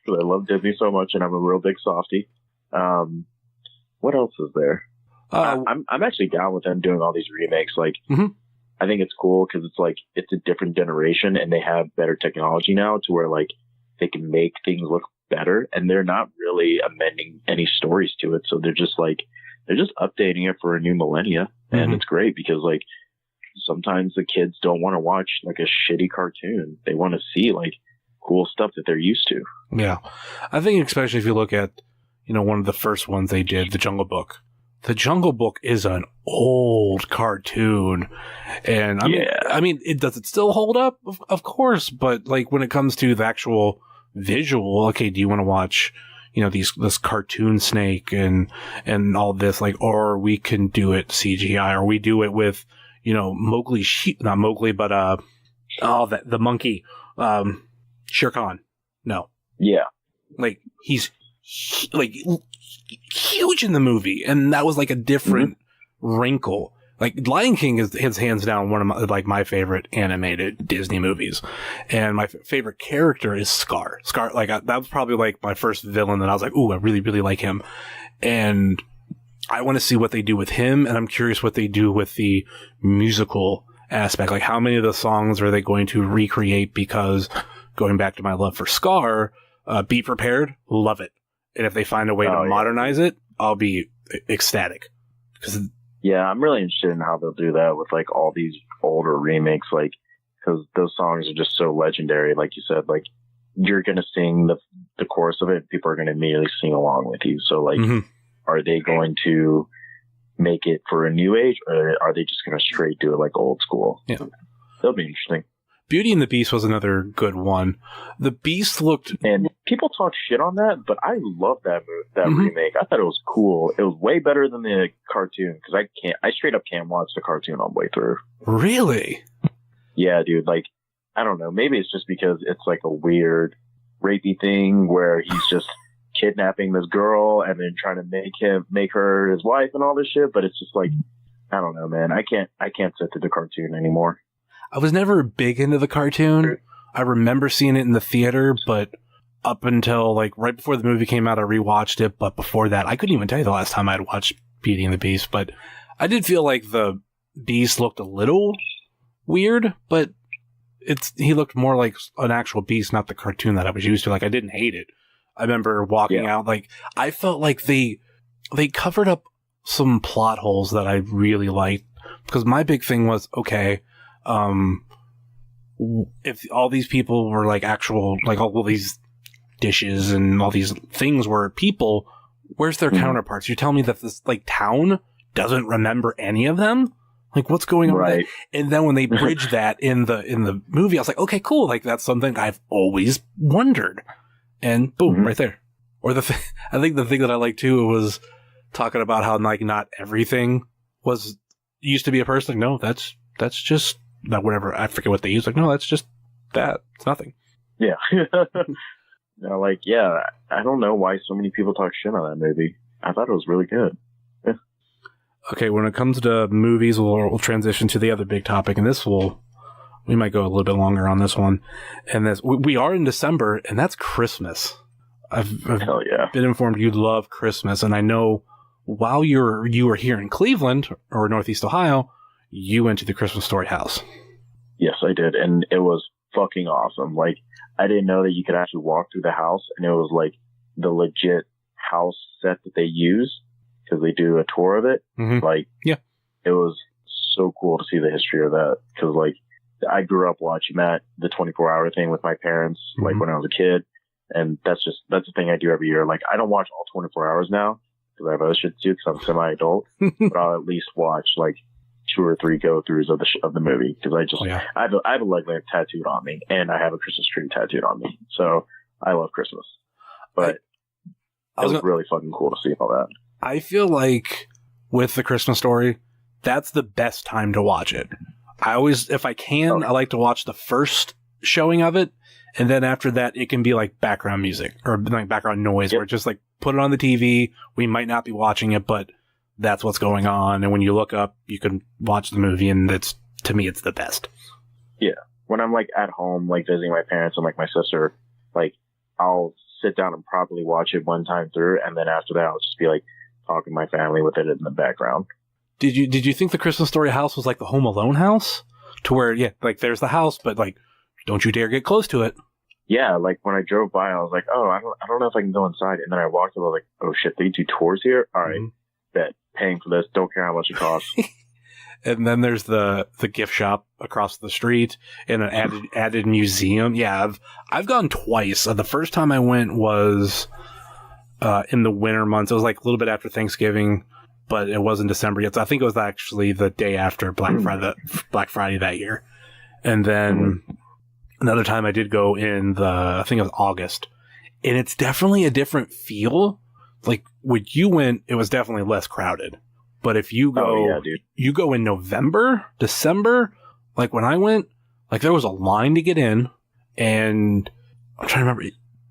I love Disney so much, and I'm a real big softie. What else is there? I'm actually down with them doing all these remakes. Like, I think it's cool because it's like it's a different generation, and they have better technology now to where like they can make things look better, and they're not really amending any stories to it. So they're just updating it for a new millennia, and it's great because like sometimes the kids don't want to watch like a shitty cartoon. They want to see like cool stuff that they're used to. Yeah, I think especially if you look at one of the first ones they did, The Jungle Book. The Jungle Book is an old cartoon, and I mean, does it still hold up? Of course, but like when it comes to the actual visual, okay, do you want to watch this cartoon snake and all this, like, or we can do it CGI, or we do it with Mowgli, not Mowgli, but the monkey, Shere Khan. No, like he's like huge in the movie, and that was like a different wrinkle. Like Lion King is hands down one of my favorite animated Disney movies, and my favorite character is Scar. Like that was probably like my first villain that I was like, ooh, I really really like him, and I want to see what they do with him, and I'm curious what they do with the musical aspect. Like how many of the songs are they going to recreate? Because going back to my love for Scar, Be Prepared, love it. And if they find a way to modernize it, I'll be ecstatic. Yeah, I'm really interested in how they'll do that with like all these older remakes, like because those songs are just so legendary. Like you said, like you're gonna sing the chorus of it, people are gonna immediately sing along with you. So like, are they going to make it for a new age, or are they just gonna straight do it like old school? Yeah, that'll be interesting. Beauty and the Beast was another good one. The Beast looked... And people talk shit on that, but I love that remake. I thought it was cool. It was way better than the cartoon, because I straight up can't watch the cartoon all the way through. Really? Yeah, dude. Like, I don't know. Maybe it's just because it's like a weird rapey thing where he's just kidnapping this girl and then trying to make her his wife and all this shit. But it's just like, I don't know, man. I can't sit through the cartoon anymore. I was never big into the cartoon. I remember seeing it in the theater, but up until like right before the movie came out, I rewatched it. But before that, I couldn't even tell you the last time I'd watched Beauty and the Beast. But I did feel like the Beast looked a little weird, but he looked more like an actual beast, not the cartoon that I was used to. Like I didn't hate it. I remember walking out, like I felt like they covered up some plot holes that I really liked, because my big thing was, okay, if all these people were like actual, like all these dishes and all these things were people, where's their counterparts? You're telling me that this like town doesn't remember any of them? Like what's going on? Right. And then when they bridged that in the movie, I was like, okay, cool. Like that's something I've always wondered. And boom, right there. Or I think the thing that I liked too was talking about how like not everything used to be a person. Like, no, that's just not whatever. I forget what they use. Like, no, that's just that. It's nothing. Yeah. No, like, yeah, I don't know why so many people talk shit on that movie. I thought it was really good. Yeah. Okay, when it comes to movies, we'll transition to the other big topic, and we might go a little bit longer on this one. And we are in December, and that's Christmas. I've been informed you love Christmas, and I know while you were here in Cleveland or Northeast Ohio, you went to the Christmas Story house. Yes, I did, and it was fucking awesome. Like, I didn't know that you could actually walk through the house, and it was like the legit house set that they use, because they do a tour of it. Like, yeah, it was so cool to see the history of that, because like I grew up watching the 24-hour thing with my parents, like when I was a kid. And that's the thing I do every year. Like, I don't watch all 24 hours now because I have other shit to do because I'm semi-adult, but I'll at least watch like 2 or 3 go-throughs of the movie because I have a leg lamp tattooed on me and I have a Christmas tree tattooed on me. So I love Christmas. But it was really fucking cool to see all that. I feel like with The Christmas Story, that's the best time to watch it. I always, if I can, I like to watch the first showing of it, and then after that, it can be like background music or like background noise, where just like put it on the TV. We might not be watching it, but that's what's going on. And when you look up, you can watch the movie, and to me, it's the best. Yeah. When I'm like at home, like visiting my parents and like my sister, like I'll sit down and properly watch it one time through, and then after that, I'll just be like talking to my family with it in the background. Did you think the Christmas Story house was like the Home Alone house? To where, like there's the house, but like, don't you dare get close to it. Yeah, like when I drove by, I was like, oh, I don't know if I can go inside. And then I walked up, I was like, oh shit, they do tours here? All right, bet. Paying for this, don't care how much it costs. And then there's the gift shop across the street and an added museum. Yeah, I've gone twice. The first time I went was in the winter months. It was like a little bit after Thanksgiving, but it wasn't December yet. So I think it was actually the day after Black Friday that year. And then another time I did go in I think it was August. And it's definitely a different feel. Like when you went, it was definitely less crowded. But if you go, you go in November, December, like when I went, like there was a line to get in, and I'm trying to remember,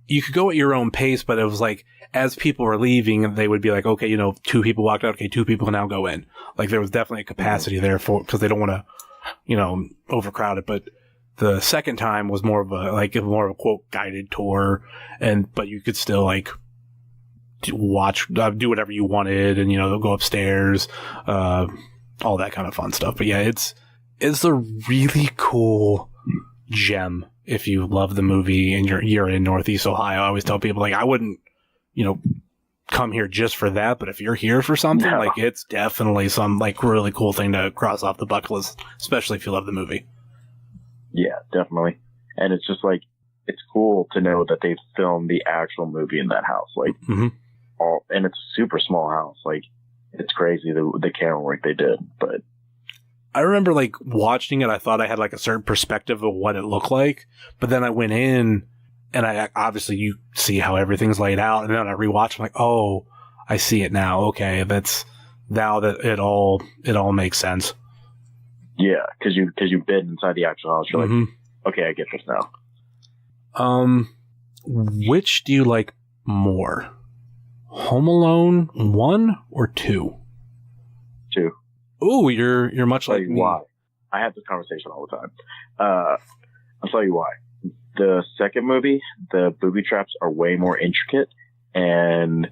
you could go at your own pace, but it was like, as people were leaving, they would be like, okay, 2 people walked out, okay, 2 people can now go in. Like there was definitely a capacity there because they don't want to, overcrowd it. But the second time was more of a quote guided tour, but you could still like watch, do whatever you wanted, and go upstairs, all that kind of fun stuff. But yeah, it's a really cool gem if you love the movie and you're in Northeast Ohio. I always tell people, like, I wouldn't come here just for that, but if you're here for something, like, it's definitely some like really cool thing to cross off the bucket list, especially if you love the movie. Yeah, definitely. And it's just like, it's cool to know that they filmed the actual movie in that house, like and it's a super small house. Like, it's crazy the camera work they did. But I remember like watching it, I thought I had like a certain perspective of what it looked like, but then I went in and I obviously you see how everything's laid out, and then I rewatched, I'm like, oh, I see it now. Okay, that's now that it all makes sense. Yeah, because you've been inside the actual house, you're like, okay, I get this now. Which do you like more? Home Alone 1 or 2? 2. Ooh, you're much like me. Why? I have this conversation all the time. I'll tell you why. The second movie, the booby traps are way more intricate, and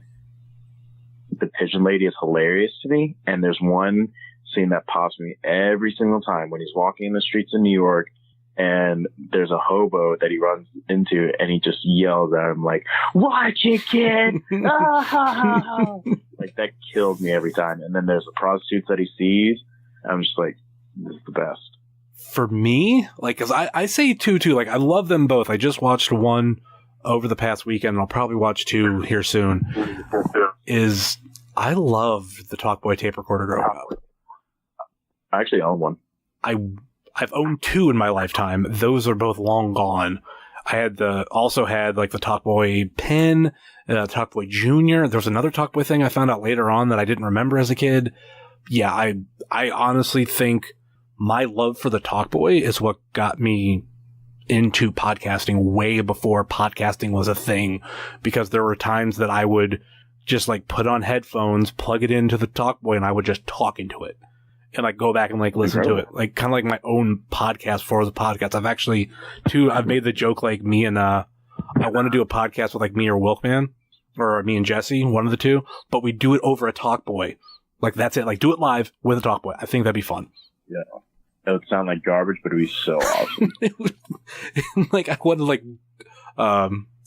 the pigeon lady is hilarious to me. And there's one scene that pops me every single time when he's walking in the streets of New York, and there's a hobo that he runs into, and he just yells at him like, "Watch it, kid!" Like, that killed me every time. And then there's the prostitutes that he sees, and I'm just like, this is the best. For me, like, cause I say 2 too. Like, I love them both. I just watched 1 over the past weekend, and I'll probably watch 2 here soon. I loved the Talkboy tape recorder growing up. I actually own one. I've owned 2 in my lifetime. Those are both long gone. I also had like the Talkboy pen, Talkboy Junior. There was another Talkboy thing I found out later on that I didn't remember as a kid. Yeah, I honestly think my love for the Talkboy is what got me into podcasting way before podcasting was a thing, because there were times that I would just like put on headphones, plug it into the Talkboy, and I would just talk into it. And like go back and like listen to it, like kind of like my own podcast for the podcast. I've made the joke, like me and I want to do a podcast with like me or Wilkman, or me and Jesse, one of the two, but we do it over a Talkboy. Like, that's it. Like, do it live with a Talkboy. I think that'd be fun. Yeah, it would sound like garbage, but it'd be so awesome. Like, I want to like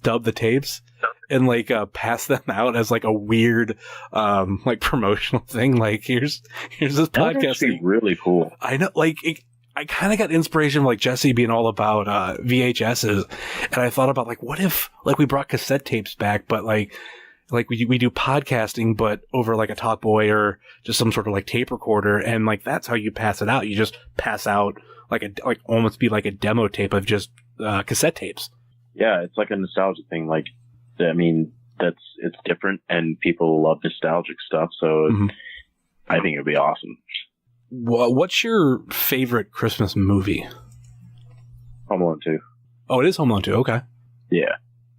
dub the tapes and like pass them out as like a weird like promotional thing. Like, here's this podcast. That's actually really cool. I know, like I kind of got inspiration from like Jesse being all about VHSs, and I thought about like, what if like we brought cassette tapes back, but like we do podcasting, but over like a Talkboy or just some sort of like tape recorder, and like that's how you pass it out. You just pass out like almost be like a demo tape of just cassette tapes. Yeah, it's like a nostalgia thing. Like, I mean, it's different, and people love nostalgic stuff. So I think it'd be awesome. What's your favorite Christmas movie? Home Alone 2. Oh, it is Home Alone 2. Okay. Yeah.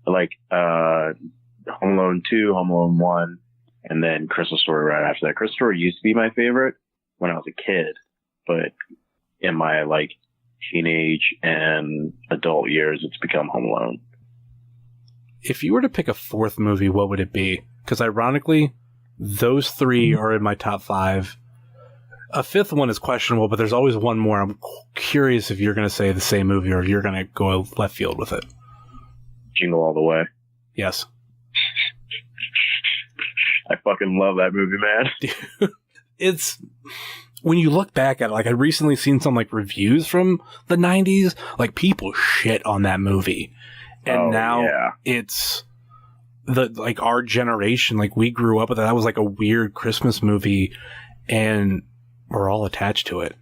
Like, Home Alone 2, Home Alone 1, and then Christmas Story right after that. Christmas Story used to be my favorite when I was a kid, but in my, like, teenage and adult years, it's become Home Alone. If you were to pick a fourth movie, what would it be? Because ironically, those three are in my top 5. A fifth one is questionable, but there's always one more. I'm curious if you're going to say the same movie or if you're going to go left field with it. Jingle All The Way. Yes. I fucking love that movie, man. Dude, it's... When you look back at it, like I recently seen some like reviews from the 90s, like people shit on that movie. And now it's the like our generation, like we grew up with it. That was like a weird Christmas movie, and we're all attached to it.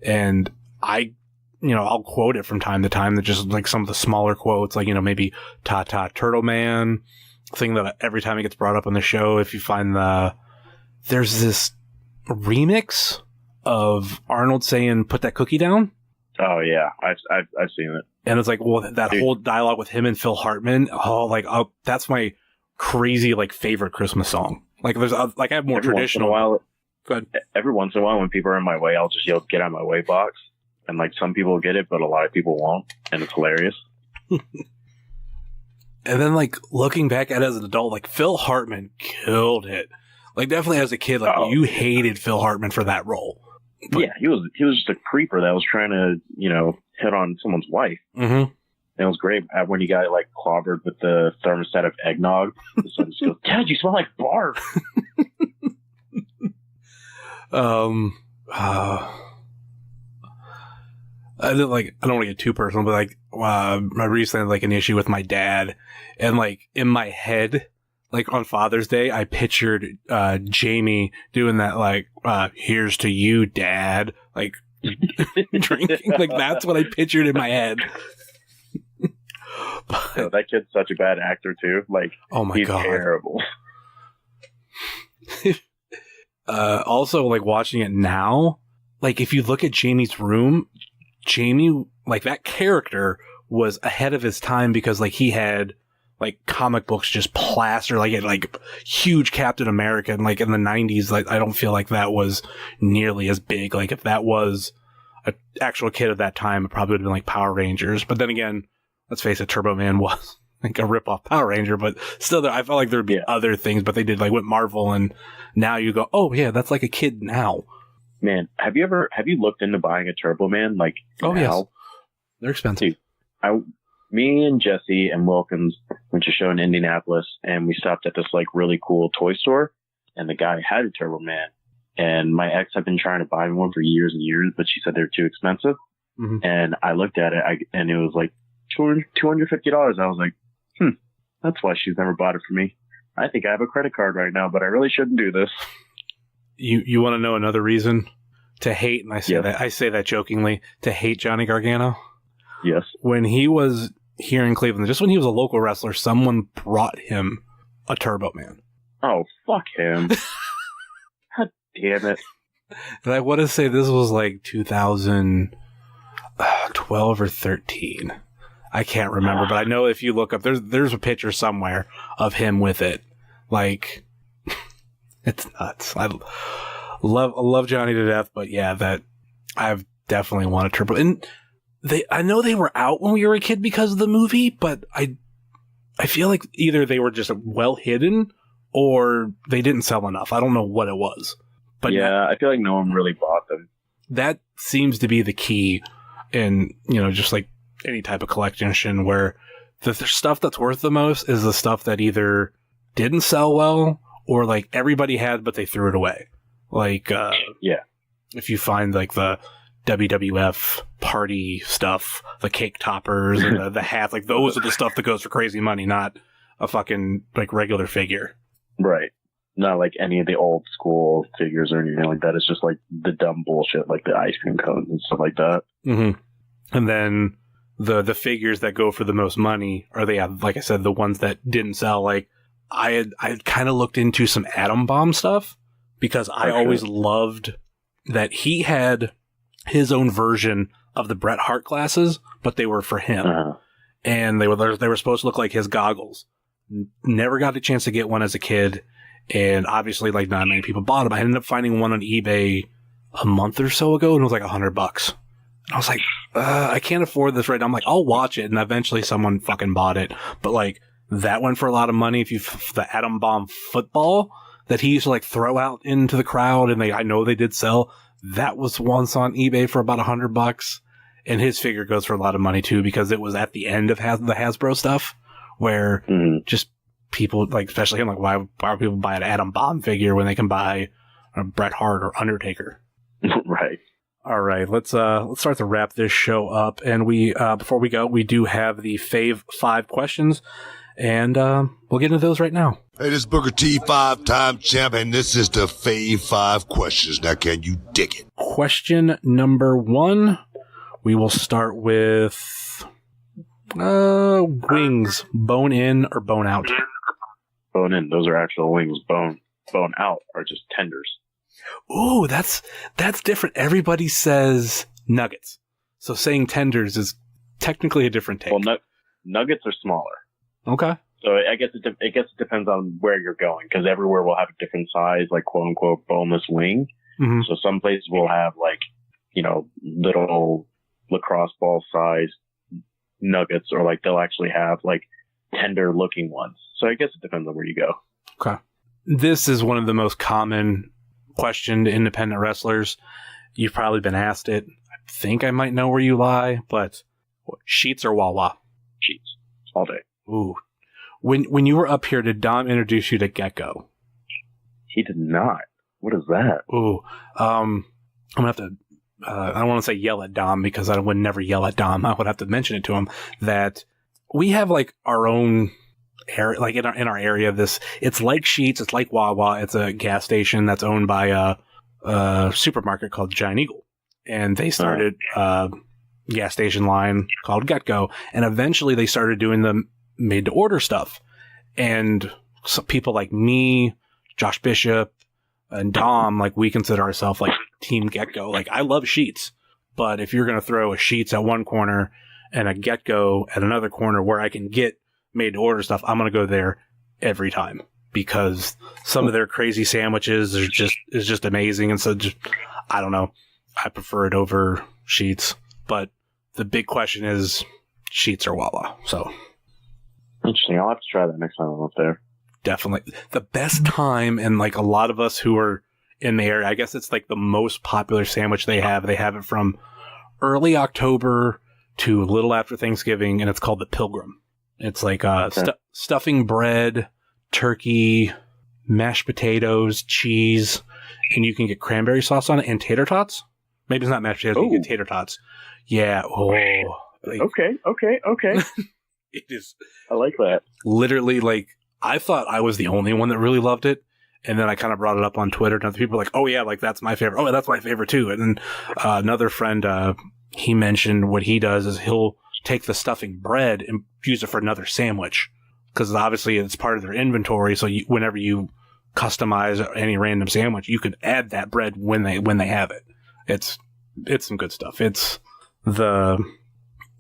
And I'll quote it from time to time, that just like some of the smaller quotes, like, maybe Ta Ta Turtle Man, thing that every time it gets brought up on the show, if you find there's this remix of Arnold saying, "Put that cookie down." Oh yeah, I've seen it. And it's like, well, that whole dialogue with him and Phil Hartman, that's my crazy like favorite Christmas song. Like there's like I have more traditional. Go ahead. Every once in a while, when people are in my way, I'll just yell, "Get out of my way, box!" And like some people get it, but a lot of people won't, and it's hilarious. And then like looking back at it as an adult, like Phil Hartman killed it. Like definitely as a kid, like you hated Phil Hartman for that role. But, yeah, he was just a creeper that was trying to, hit on someone's wife. Mm-hmm. And it was great when he got like clobbered with the thermostat of eggnog. The son just goes, "Dad, you smell like barf." I don't want to get too personal, but like I recently had like an issue with my dad, and like in my head, like on Father's Day, I pictured Jamie doing that, like, "Here's to you, Dad," like drinking. Like that's what I pictured in my head. But, that kid's such a bad actor too. Like, oh my God, terrible. Also, like watching it now, like if you look at Jamie's room, Jamie, like that character was ahead of his time, because like he had like comic books just plastered, like huge Captain America, and like in the 90s, like I don't feel like that was nearly as big. Like if that was an actual kid of that time, it probably would have been like Power Rangers. But then again, let's face it, Turbo Man was like a rip-off Power Ranger, but still, I felt like there'd be other things, but they did like with Marvel, and now you go, oh yeah, that's like a kid now. Man, have you looked into buying a Turbo Man? Like, oh yes, they're expensive. Dude, me and Jesse and Wilkins went to a show in Indianapolis, and we stopped at this like really cool toy store, and the guy had a Turbo Man, and my ex had been trying to buy me one for years and years, but she said they're too expensive. Mm-hmm. And I looked at it, and it was like $250. I was like, that's why she's never bought it for me. I think I have a credit card right now, but I really shouldn't do this. You want to know another reason to hate, and I say that jokingly, to hate Johnny Gargano? Yes. When he was here in Cleveland, just when he was a local wrestler, someone brought him a Turbo Man. Oh, fuck him. God damn it. And I want to say this was like 2012 or 13. I can't remember, but I know if you look up, there's a picture somewhere of him with it. Like, it's nuts. I love Johnny to death, but yeah, that I've definitely wanted Turbo. And I know they were out when we were a kid because of the movie, but I feel like either they were just well hidden or they didn't sell enough. I don't know what it was. But yeah, I feel like no one really bought them. That seems to be the key in, just like any type of collection, where the stuff that's worth the most is the stuff that either didn't sell well or like everybody had, but they threw it away. Like, if you find like the WWF party stuff, the cake toppers and the hats. Like, those are the stuff that goes for crazy money, not a fucking, like, regular figure. Right. Not like any of the old school figures or anything like that. It's just like the dumb bullshit, like the ice cream cones and stuff like that. Mm-hmm. And then the figures that go for the most money are like I said, the ones that didn't sell. Like, I had kind of looked into some Atom Bomb stuff because I always loved that he had his own version of the Bret Hart glasses, but they were for him. And they were supposed to look like his goggles. Never got a chance to get one as a kid. And obviously, like, not many people bought them. I ended up finding one on eBay a month or so ago, and it was like $100. And I was like, I can't afford this right now. I'm like, I'll watch it. And eventually someone fucking bought it. But, like, that went for a lot of money. The Atom Bomb football that he used to, like, throw out into the crowd, and I know they did sell, that was once on eBay for about $100. And his figure goes for a lot of money, too, because it was at the end of the Hasbro stuff, where just people, like, especially him, like, why would people buy an Atom Bomb figure when they can buy a Bret Hart or Undertaker? Right. All right, let's start to wrap this show up. And we before we go, we do have the Fave 5 questions, and we'll get into those right now. Hey, this is Booker T, 5-time champ, and this is the Fave 5 questions. Now, can you dig it? Question number 1, we will start with wings, bone in or bone out? Bone in. Those are actual wings. Bone out are just tenders. Ooh, that's different. Everybody says nuggets, so saying tenders is technically a different take. Well, nuggets are smaller. Okay. So I guess it depends on where you're going, because everywhere will have a different size, like quote unquote boneless wing. Mm-hmm. So some places will have, like, you know, little lacrosse ball size nuggets, or like they'll actually have like tender looking ones. So I guess it depends on where you go. Okay. This is one of the most common questioned independent wrestlers. You've probably been asked it. I think I might know where you lie, but sheets or Wawa? Sheets. All day. Ooh. When you were up here, did Dom introduce you to Gecko? He did not. What is that? Ooh. I'm going to have to, I don't want to say yell at Dom, because I would never yell at Dom. I would have to mention it to him that we have, like, our own area, like in our area. It's like Sheetz, it's like Wawa. It's a gas station that's owned by a supermarket called Giant Eagle, and they started a gas station line called Gecko, and eventually they started doing the made to order stuff. And some people like me, Josh Bishop, and Dom, like, we consider ourselves like Team Gecko. Like, I love Sheetz, but if you're going to throw a Sheetz at one corner and a Gecko at another corner where I can get made to order stuff, I'm going to go there every time, because some of their crazy sandwiches is just amazing. And so I don't know, I prefer it over Sheetz, but the big question is Sheetz or Wawa. So interesting. I'll have to try that next time I'm up there. Definitely. The best time, and like a lot of us who are in the area, I guess it's like the most popular sandwich they have. They have it from early October to a little after Thanksgiving, and it's called the Pilgrim. It's like stuffing bread, turkey, mashed potatoes, cheese, and you can get cranberry sauce on it and tater tots. Maybe it's not mashed potatoes, you can get tater tots. Yeah. Oh. Like, okay. It is. I like that. Literally, like, I thought I was the only one that really loved it. And then I kind of brought it up on Twitter, and other people were like, oh yeah, like, that's my favorite. Oh, that's my favorite too. And then another friend, he mentioned what he does is he'll take the stuffing bread and use it for another sandwich, because obviously it's part of their inventory. So whenever you customize any random sandwich, you can add that bread when they have it. It's some good stuff. It's the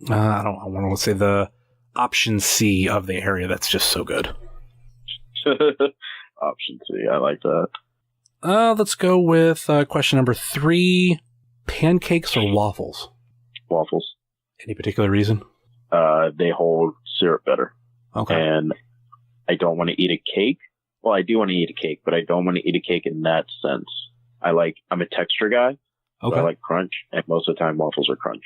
I want to say the option C of the area that's just so good. Option C, I like that. Let's go with question number 3: pancakes or waffles? Waffles. Any particular reason? They hold syrup better. Okay. And I don't want to eat a cake. Well, I do want to eat a cake, but I don't want to eat a cake in that sense. I'm a texture guy. Okay. So I like crunch, and most of the time waffles are crunch.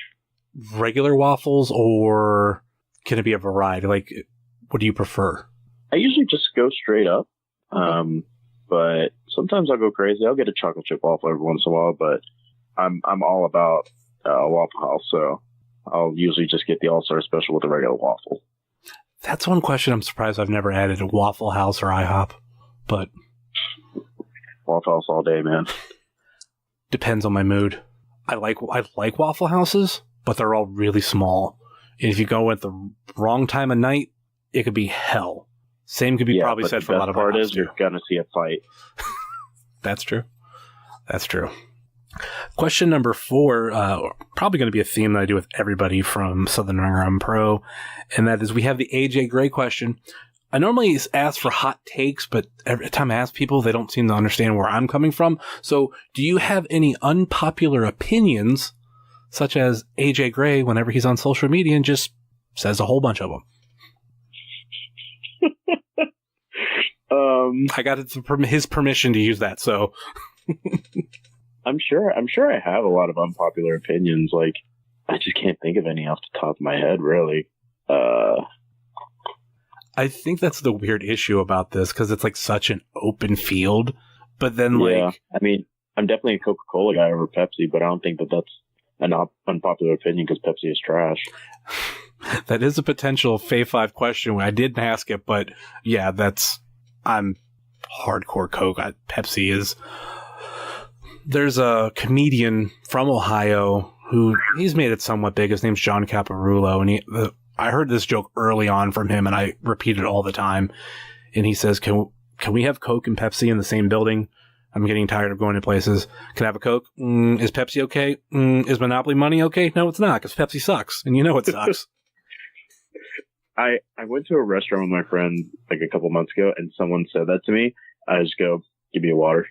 Regular waffles, or can it be a variety? Like, what do you prefer? I usually just go straight up. But sometimes I'll go crazy. I'll get a chocolate chip waffle every once in a while, but I'm all about Waffle House, so I'll usually just get the All-Star Special with a regular waffle. That's one question I'm surprised I've never added a Waffle House or IHOP, but Waffle House all day, man. Depends on my mood. I like Waffle Houses, but they're all really small. And if you go at the wrong time of night, it could be hell. Same could be probably said for a lot of the best part IHOPs is you're gonna see a fight. That's true. That's true. Question number 4, probably going to be a theme that I do with everybody from Southern Underground Pro, and that is we have the AJ Gray question. I normally ask for hot takes, but every time I ask people, they don't seem to understand where I'm coming from. So do you have any unpopular opinions, such as AJ Gray, whenever he's on social media and just says a whole bunch of them? I got his permission to use that, so... I'm sure I have a lot of unpopular opinions. Like, I just can't think of any off the top of my head, really. I think that's the weird issue about this, because it's like such an open field. But then, like, I mean, I'm definitely a Coca-Cola guy over Pepsi, but I don't think that that's an unpopular opinion because Pepsi is trash. That is a potential Fave 5 question. I didn't ask it, but yeah, I'm hardcore Coke. Pepsi is. There's a comedian from Ohio who he's made it somewhat big. His name's John Caparulo, and I heard this joke early on from him, and I repeat it all the time. And he says, "Can we have Coke and Pepsi in the same building? I'm getting tired of going to places. Can I have a Coke? Is Pepsi okay? Is Monopoly money okay? No, it's not, because Pepsi sucks, and you know it sucks." I went to a restaurant with my friend like a couple months ago, and someone said that to me. I just go, "Give me a water."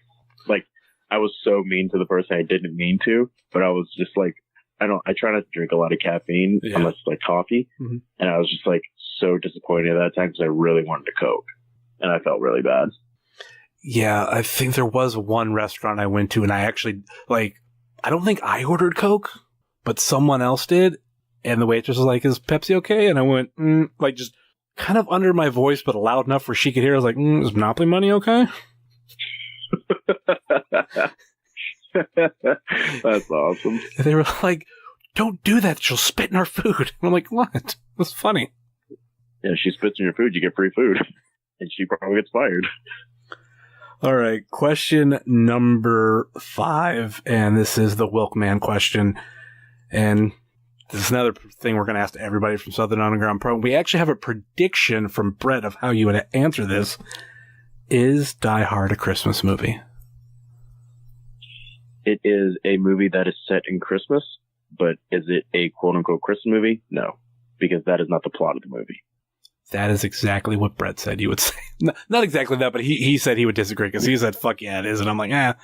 Like, I was so mean to the person I didn't mean to, but I was just like, I try not to drink a lot of caffeine unless it's like coffee. Mm-hmm. And I was just like so disappointed at that time because I really wanted a Coke and I felt really bad. Yeah, I think there was one restaurant I went to and I actually I don't think I ordered Coke, but someone else did. And the waitress was like, "Is Pepsi okay?" And I went, like just kind of under my voice, but loud enough where she could hear. I was like, "Is Monopoly money okay?" That's awesome. And they were like, "Don't do that. She'll spit in our food." And I'm like, "What? That's funny." Yeah, she spits in your food, you get free food. And she probably gets fired. All right. Question number 5. And this is the Wilkman question. And this is another thing we're going to ask everybody from Southern Underground Pro. We actually have a prediction from Brett of how you would answer this. Is Die Hard a Christmas movie? It is a movie that is set in Christmas, but is it a quote-unquote Christmas movie? No, because that is not the plot of the movie. That is exactly what Brett said he would say. Not exactly that, but he said he would disagree because he said, "Fuck yeah, it is." And I'm like,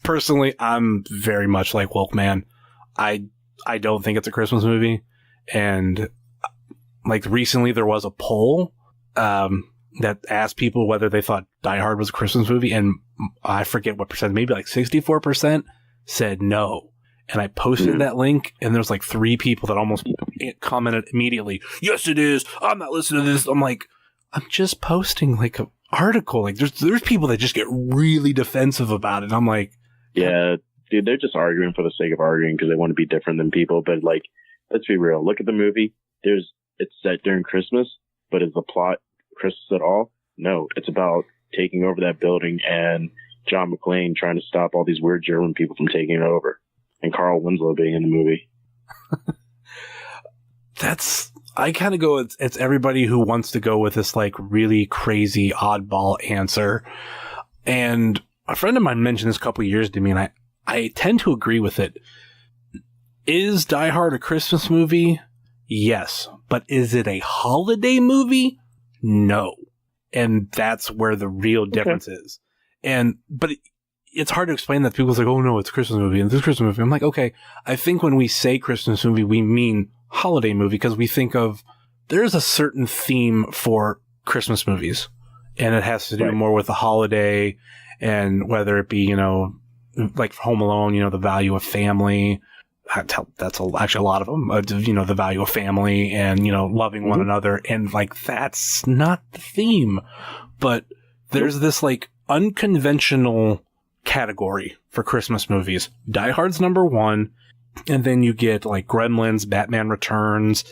personally, I'm very much like Wilkman. I don't think it's a Christmas movie. And like recently there was a poll that asked people whether they thought Die Hard was a Christmas movie, and I forget what percent, maybe like 64% said no. And I posted that link, and there's like 3 people that almost commented immediately, "Yes, it is. I'm not listening to this." I'm like, I'm just posting like an article. Like there's people that just get really defensive about it. I'm like, yeah, dude, they're just arguing for the sake of arguing because they want to be different than people. But like, let's be real. Look at the movie. It's set during Christmas, but is the plot Christmas at all? No, it's about taking over that building and John McClane trying to stop all these weird German people from taking it over, and Carl Winslow being in the movie. I kind of go, it's everybody who wants to go with this like really crazy oddball answer. And a friend of mine mentioned this a couple of years to me, and I tend to agree with it. Is Die Hard a Christmas movie? Yes. But is it a holiday movie? No. And that's where the real difference is. But it's hard to explain that. People's like, "Oh no, it's a Christmas movie, and this Christmas movie." I'm like, okay, I think when we say Christmas movie, we mean holiday movie, because we think of, there's a certain theme for Christmas movies, and it has to do more with the holiday, and whether it be, like Home Alone, the value of family. That's actually a lot of them, the value of family and, loving one another. And like, that's not the theme, but there's this like unconventional category for Christmas movies. Die Hard's number 1. And then you get like Gremlins, Batman Returns,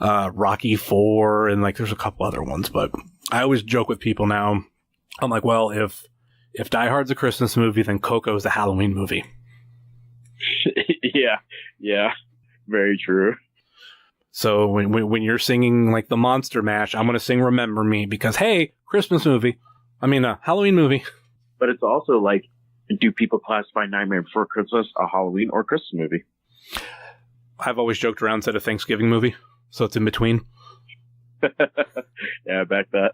Rocky 4, and like there's a couple other ones. But I always joke with people now. I'm like, well, if Die Hard's a Christmas movie, then Coco's a Halloween movie. Yeah, very true. So when you're singing like the Monster Mash, I'm going to sing Remember Me because, hey, Christmas movie. I mean, a Halloween movie. But it's also like, do people classify Nightmare Before Christmas a Halloween or Christmas movie? I've always joked around and said a Thanksgiving movie, so it's in between. Yeah, back that.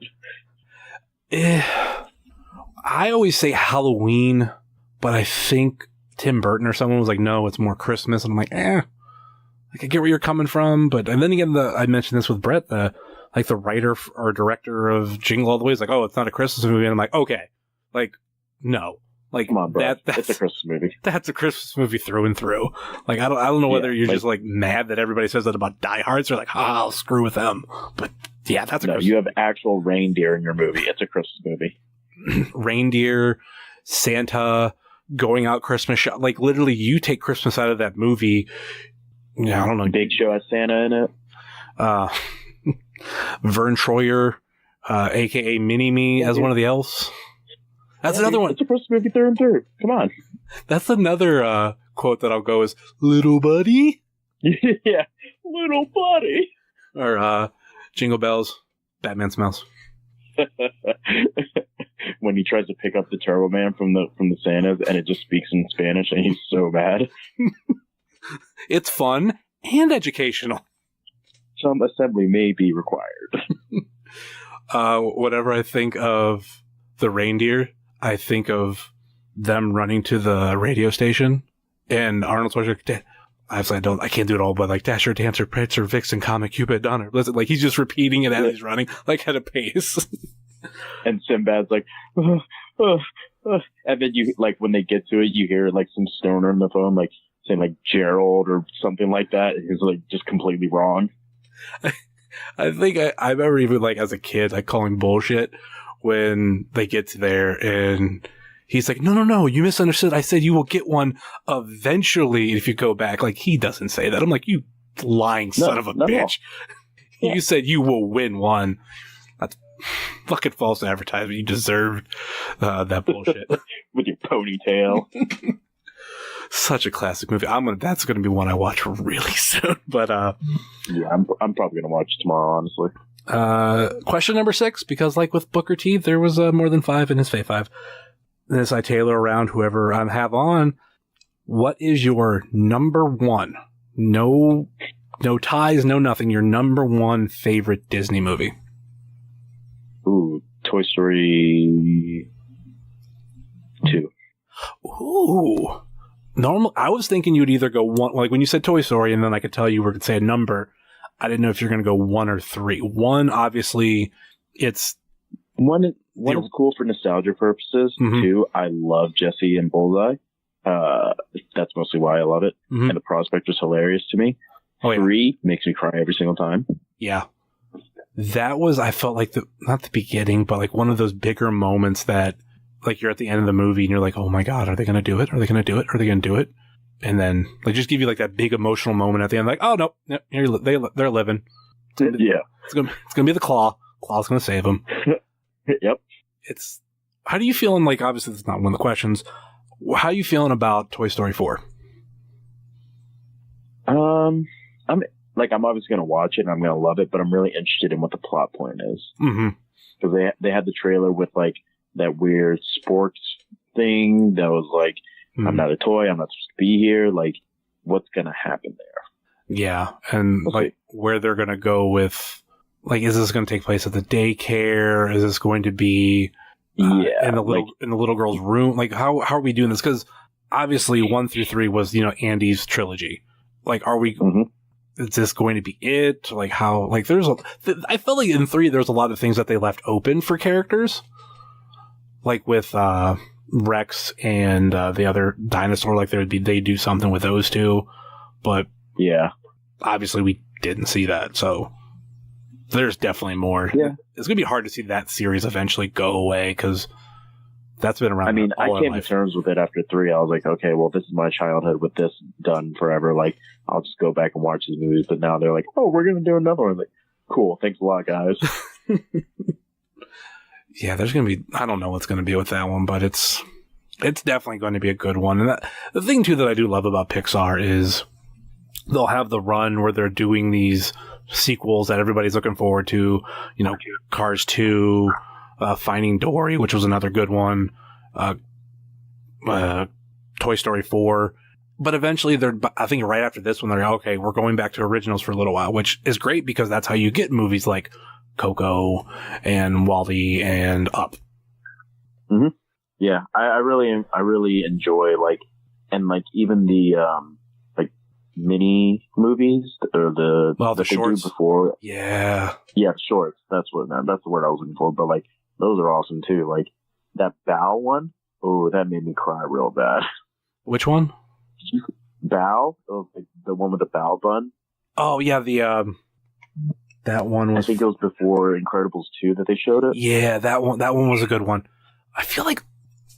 I always say Halloween, but I think Tim Burton or someone was like, no, it's more Christmas. And I'm like, like, I get where you're coming from. But, and then again, I mentioned this with Brett, the writer or director of Jingle All The Way is like, oh, it's not a Christmas movie. And I'm like, okay, like, no. Like, come on, bro. That's a Christmas movie. That's a Christmas movie through and through. Like, I don't know whether you're just like mad that everybody says that about Die Hards or like, I'll screw with them. But yeah, that's a Christmas. You have actual reindeer in your movie. It's a Christmas movie. Reindeer, Santa, going out Christmas shop. Like, literally, you take Christmas out of that movie. Yeah, I don't know. Big Show has Santa in it. Vern Troyer, a.k.a. Mini-Me, as one of the elves. That's another one. It's a Christmas movie through and through. Come on. That's another quote that I'll go is, little buddy? Yeah, little buddy. Or Jingle Bells, Batman Smells. When he tries to pick up the Turbo Man from the Santas and it just speaks in Spanish and he's so bad. It's fun and educational. Some assembly may be required. Whenever I think of the reindeer, I think of them running to the radio station and Arnold Schwarzenegger. I can't do it all, but like Dasher, Dancer, Prancer, Vixen, Comet, Cupid, Donner, Blizzard. Like he's just repeating it as he's running, like at a pace. And Sinbad's like, and then you like when they get to it, you hear like some stoner on the phone, like saying like Gerald or something like that. He's like just completely wrong. I think I remember even like as a kid, like calling bullshit when they get to there and he's like, no, you misunderstood. I said you will get one eventually if you go back. Like, he doesn't say that. I'm like, you lying son of a bitch. Yeah. You said you will win one. That's fucking false advertisement. You deserve that bullshit. With your ponytail. Such a classic movie. That's going to be one I watch really soon. But yeah, I'm probably going to watch it tomorrow, honestly. Question number 6, because like with Booker T, there was more than 5 in his Fave 5. This I tailor around whoever I have on. What is your number one? No ties, no nothing. Your number one favorite Disney movie? Ooh, Toy Story 2. Ooh. Normal. I was thinking you'd either go one, like when you said Toy Story, and then I could tell you were going to say a number. I didn't know if you're going to go 1 or 3. 1, obviously, it's... One is cool for nostalgia purposes. Mm-hmm. 2, I love Jessie and Bullseye. That's mostly why I love it. Mm-hmm. And the prospect was hilarious to me. Oh, yeah. 3 makes me cry every single time. Yeah. That was, I felt like, not the beginning, but like one of those bigger moments that, like, you're at the end of the movie and you're like, oh my God, are they going to do it? Are they going to do it? Are they going to do it? And then, like, just give you like that big emotional moment at the end, like, oh no, they're living. Yeah. It's gonna be the Claw. Claw's going to save them. Yep. How do you feeling, like, obviously it's not one of the questions, how are you feeling about Toy Story 4? I'm obviously going to watch it and I'm going to love it, but I'm really interested in what the plot point is. Mm-hmm. Because they had the trailer with like that weird sports thing that was like, mm-hmm. I'm not a toy, I'm not supposed to be here. Like, what's going to happen there? Yeah. And like where they're going to go with, like, is this going to take place at the daycare? Is this going to be in the little girl's room? Like, how are we doing this? Because obviously 1 through 3 was, Andy's trilogy. Like, are we, is this going to be it? Like, how, like, I felt like in 3, there's a lot of things that they left open for characters. Like with, Rex and, the other dinosaur, like they do something with those two. But, yeah, obviously we didn't see that. So there's definitely more. Yeah. It's going to be hard to see that series eventually go away because That's been around. I mean, I came to life. terms with it after 3. I was like, okay, well, this is my childhood with this done forever. Like, I'll just go back and watch these movies. But now they're like, oh, we're going to do another one. Like, cool. Thanks a lot, guys. Yeah, there's going to be, I don't know what's going to be with that one, but it's definitely going to be a good one. And the thing, too, that I do love about Pixar is they'll have the run where they're doing these sequels that everybody's looking forward to. You know, Cars 2, Finding Dory, which was another good one, Toy Story 4. But eventually, I think right after this one, they're okay, we're going back to originals for a little while, which is great because that's how you get movies like Coco and WALL-E and Up. Mm-hmm. Yeah, I really enjoy even the mini movies or the shorts they do before. Yeah, shorts. That's the word I was looking for. But like those are awesome too. Like that Bow one. Oh, that made me cry real bad. Which one? Bow, the one with the bow bun. Oh yeah, that one was. I think it was before Incredibles 2 that they showed it. Yeah, that one was a good one. I feel like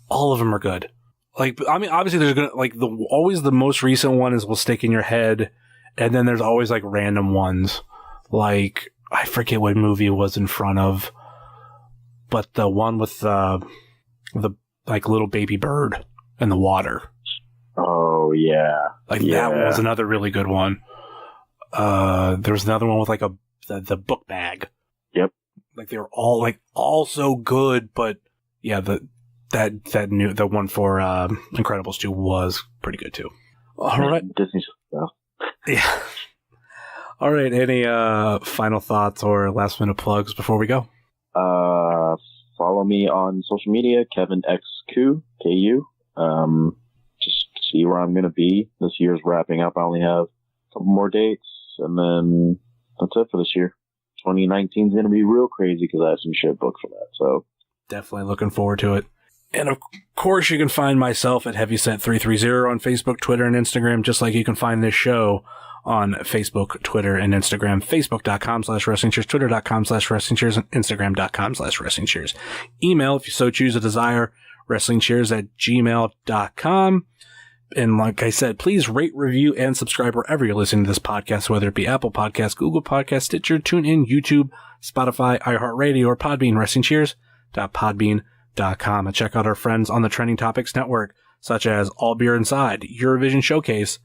all of them are good. Like, I mean, obviously there's gonna always the most recent one will stick in your head, and then there's always like random ones. Like I forget what movie it was in front of, but the one with the like little baby bird in the water. Oh yeah, that one was another really good one. There was another one with like the book bag. Yep. Like they were all so good, but yeah, the one for Incredibles 2 was pretty good too. All right, Disney stuff. Yeah. All right. Any final thoughts or last minute plugs before we go? Follow me on social media, KevinXQ, KU. Just see where I'm going to be. This year's wrapping up. I only have a couple more dates, and then that's it for this year. 2019 is going to be real crazy because I have some shit booked for that. So definitely looking forward to it. And of course, you can find myself at Heavyset330 on Facebook, Twitter, and Instagram, just like you can find this show on Facebook, Twitter, and Instagram. Facebook.com/WrestlingCheers, Twitter.com/WrestlingCheers, and Instagram.com/WrestlingCheers. Email, if you so choose a desire, WrestlingCheers@gmail.com. And like I said, please rate, review, and subscribe wherever you're listening to this podcast, whether it be Apple Podcasts, Google Podcasts, Stitcher, TuneIn, YouTube, Spotify, iHeartRadio, or Podbean. WrestlingCheers.podbean.com. And check out our friends on the Trending Topics Network, such as All Beer Inside, Eurovision Showcase,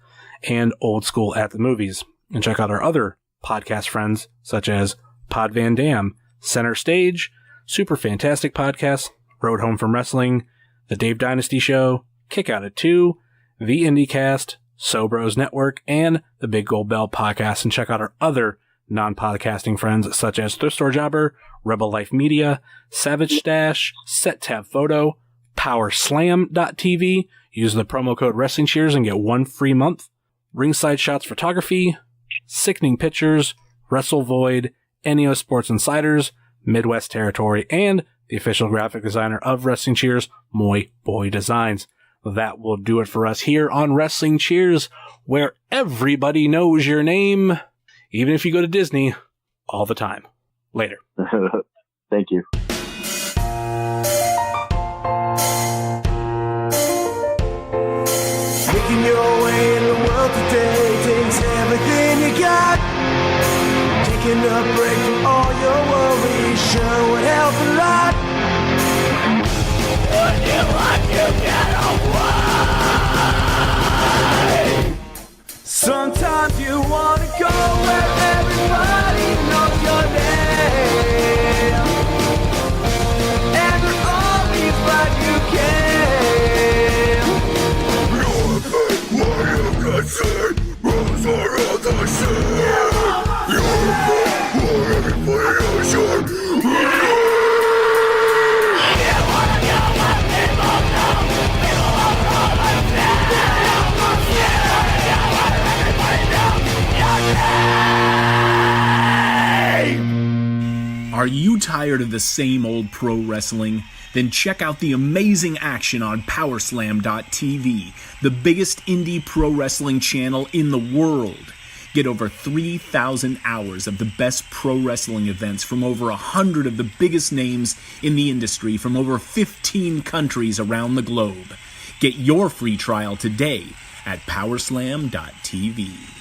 and Old School at the Movies. And check out our other podcast friends, such as Pod Van Dam, Center Stage, Super Fantastic Podcast, Road Home from Wrestling, The Dave Dynasty Show, Kick Out at 2, The IndieCast, Sobros Network, and the Big Gold Bell Podcast. And check out our other non-podcasting friends, such as Thrift Store Jobber, Rebel Life Media, Savage Stash, Set Tab Photo, PowerSlam.tv. Use the promo code WrestlingCheers and get 1 free month. Ringside Shots Photography, Sickening Pictures, Wrestle Void, NEO Sports Insiders, Midwest Territory, and the official graphic designer of Wrestling Cheers, Moy Boy Designs. That will do it for us here on Wrestling Cheers, where everybody knows your name, even if you go to Disney all the time. Later. Thank you. Making your way in the world today takes everything you got. Taking a break from all your worries sure would help a lot. Would you like to get away? Sometimes you want to go where everybody knows your name, and they're always glad you came. Are you tired of the same old pro wrestling? Then check out the amazing action on PowerSlam.tv, the biggest indie pro wrestling channel in the world. Get over 3,000 hours of the best pro wrestling events from over 100 of the biggest names in the industry from over 15 countries around the globe. Get your free trial today at powerslam.tv.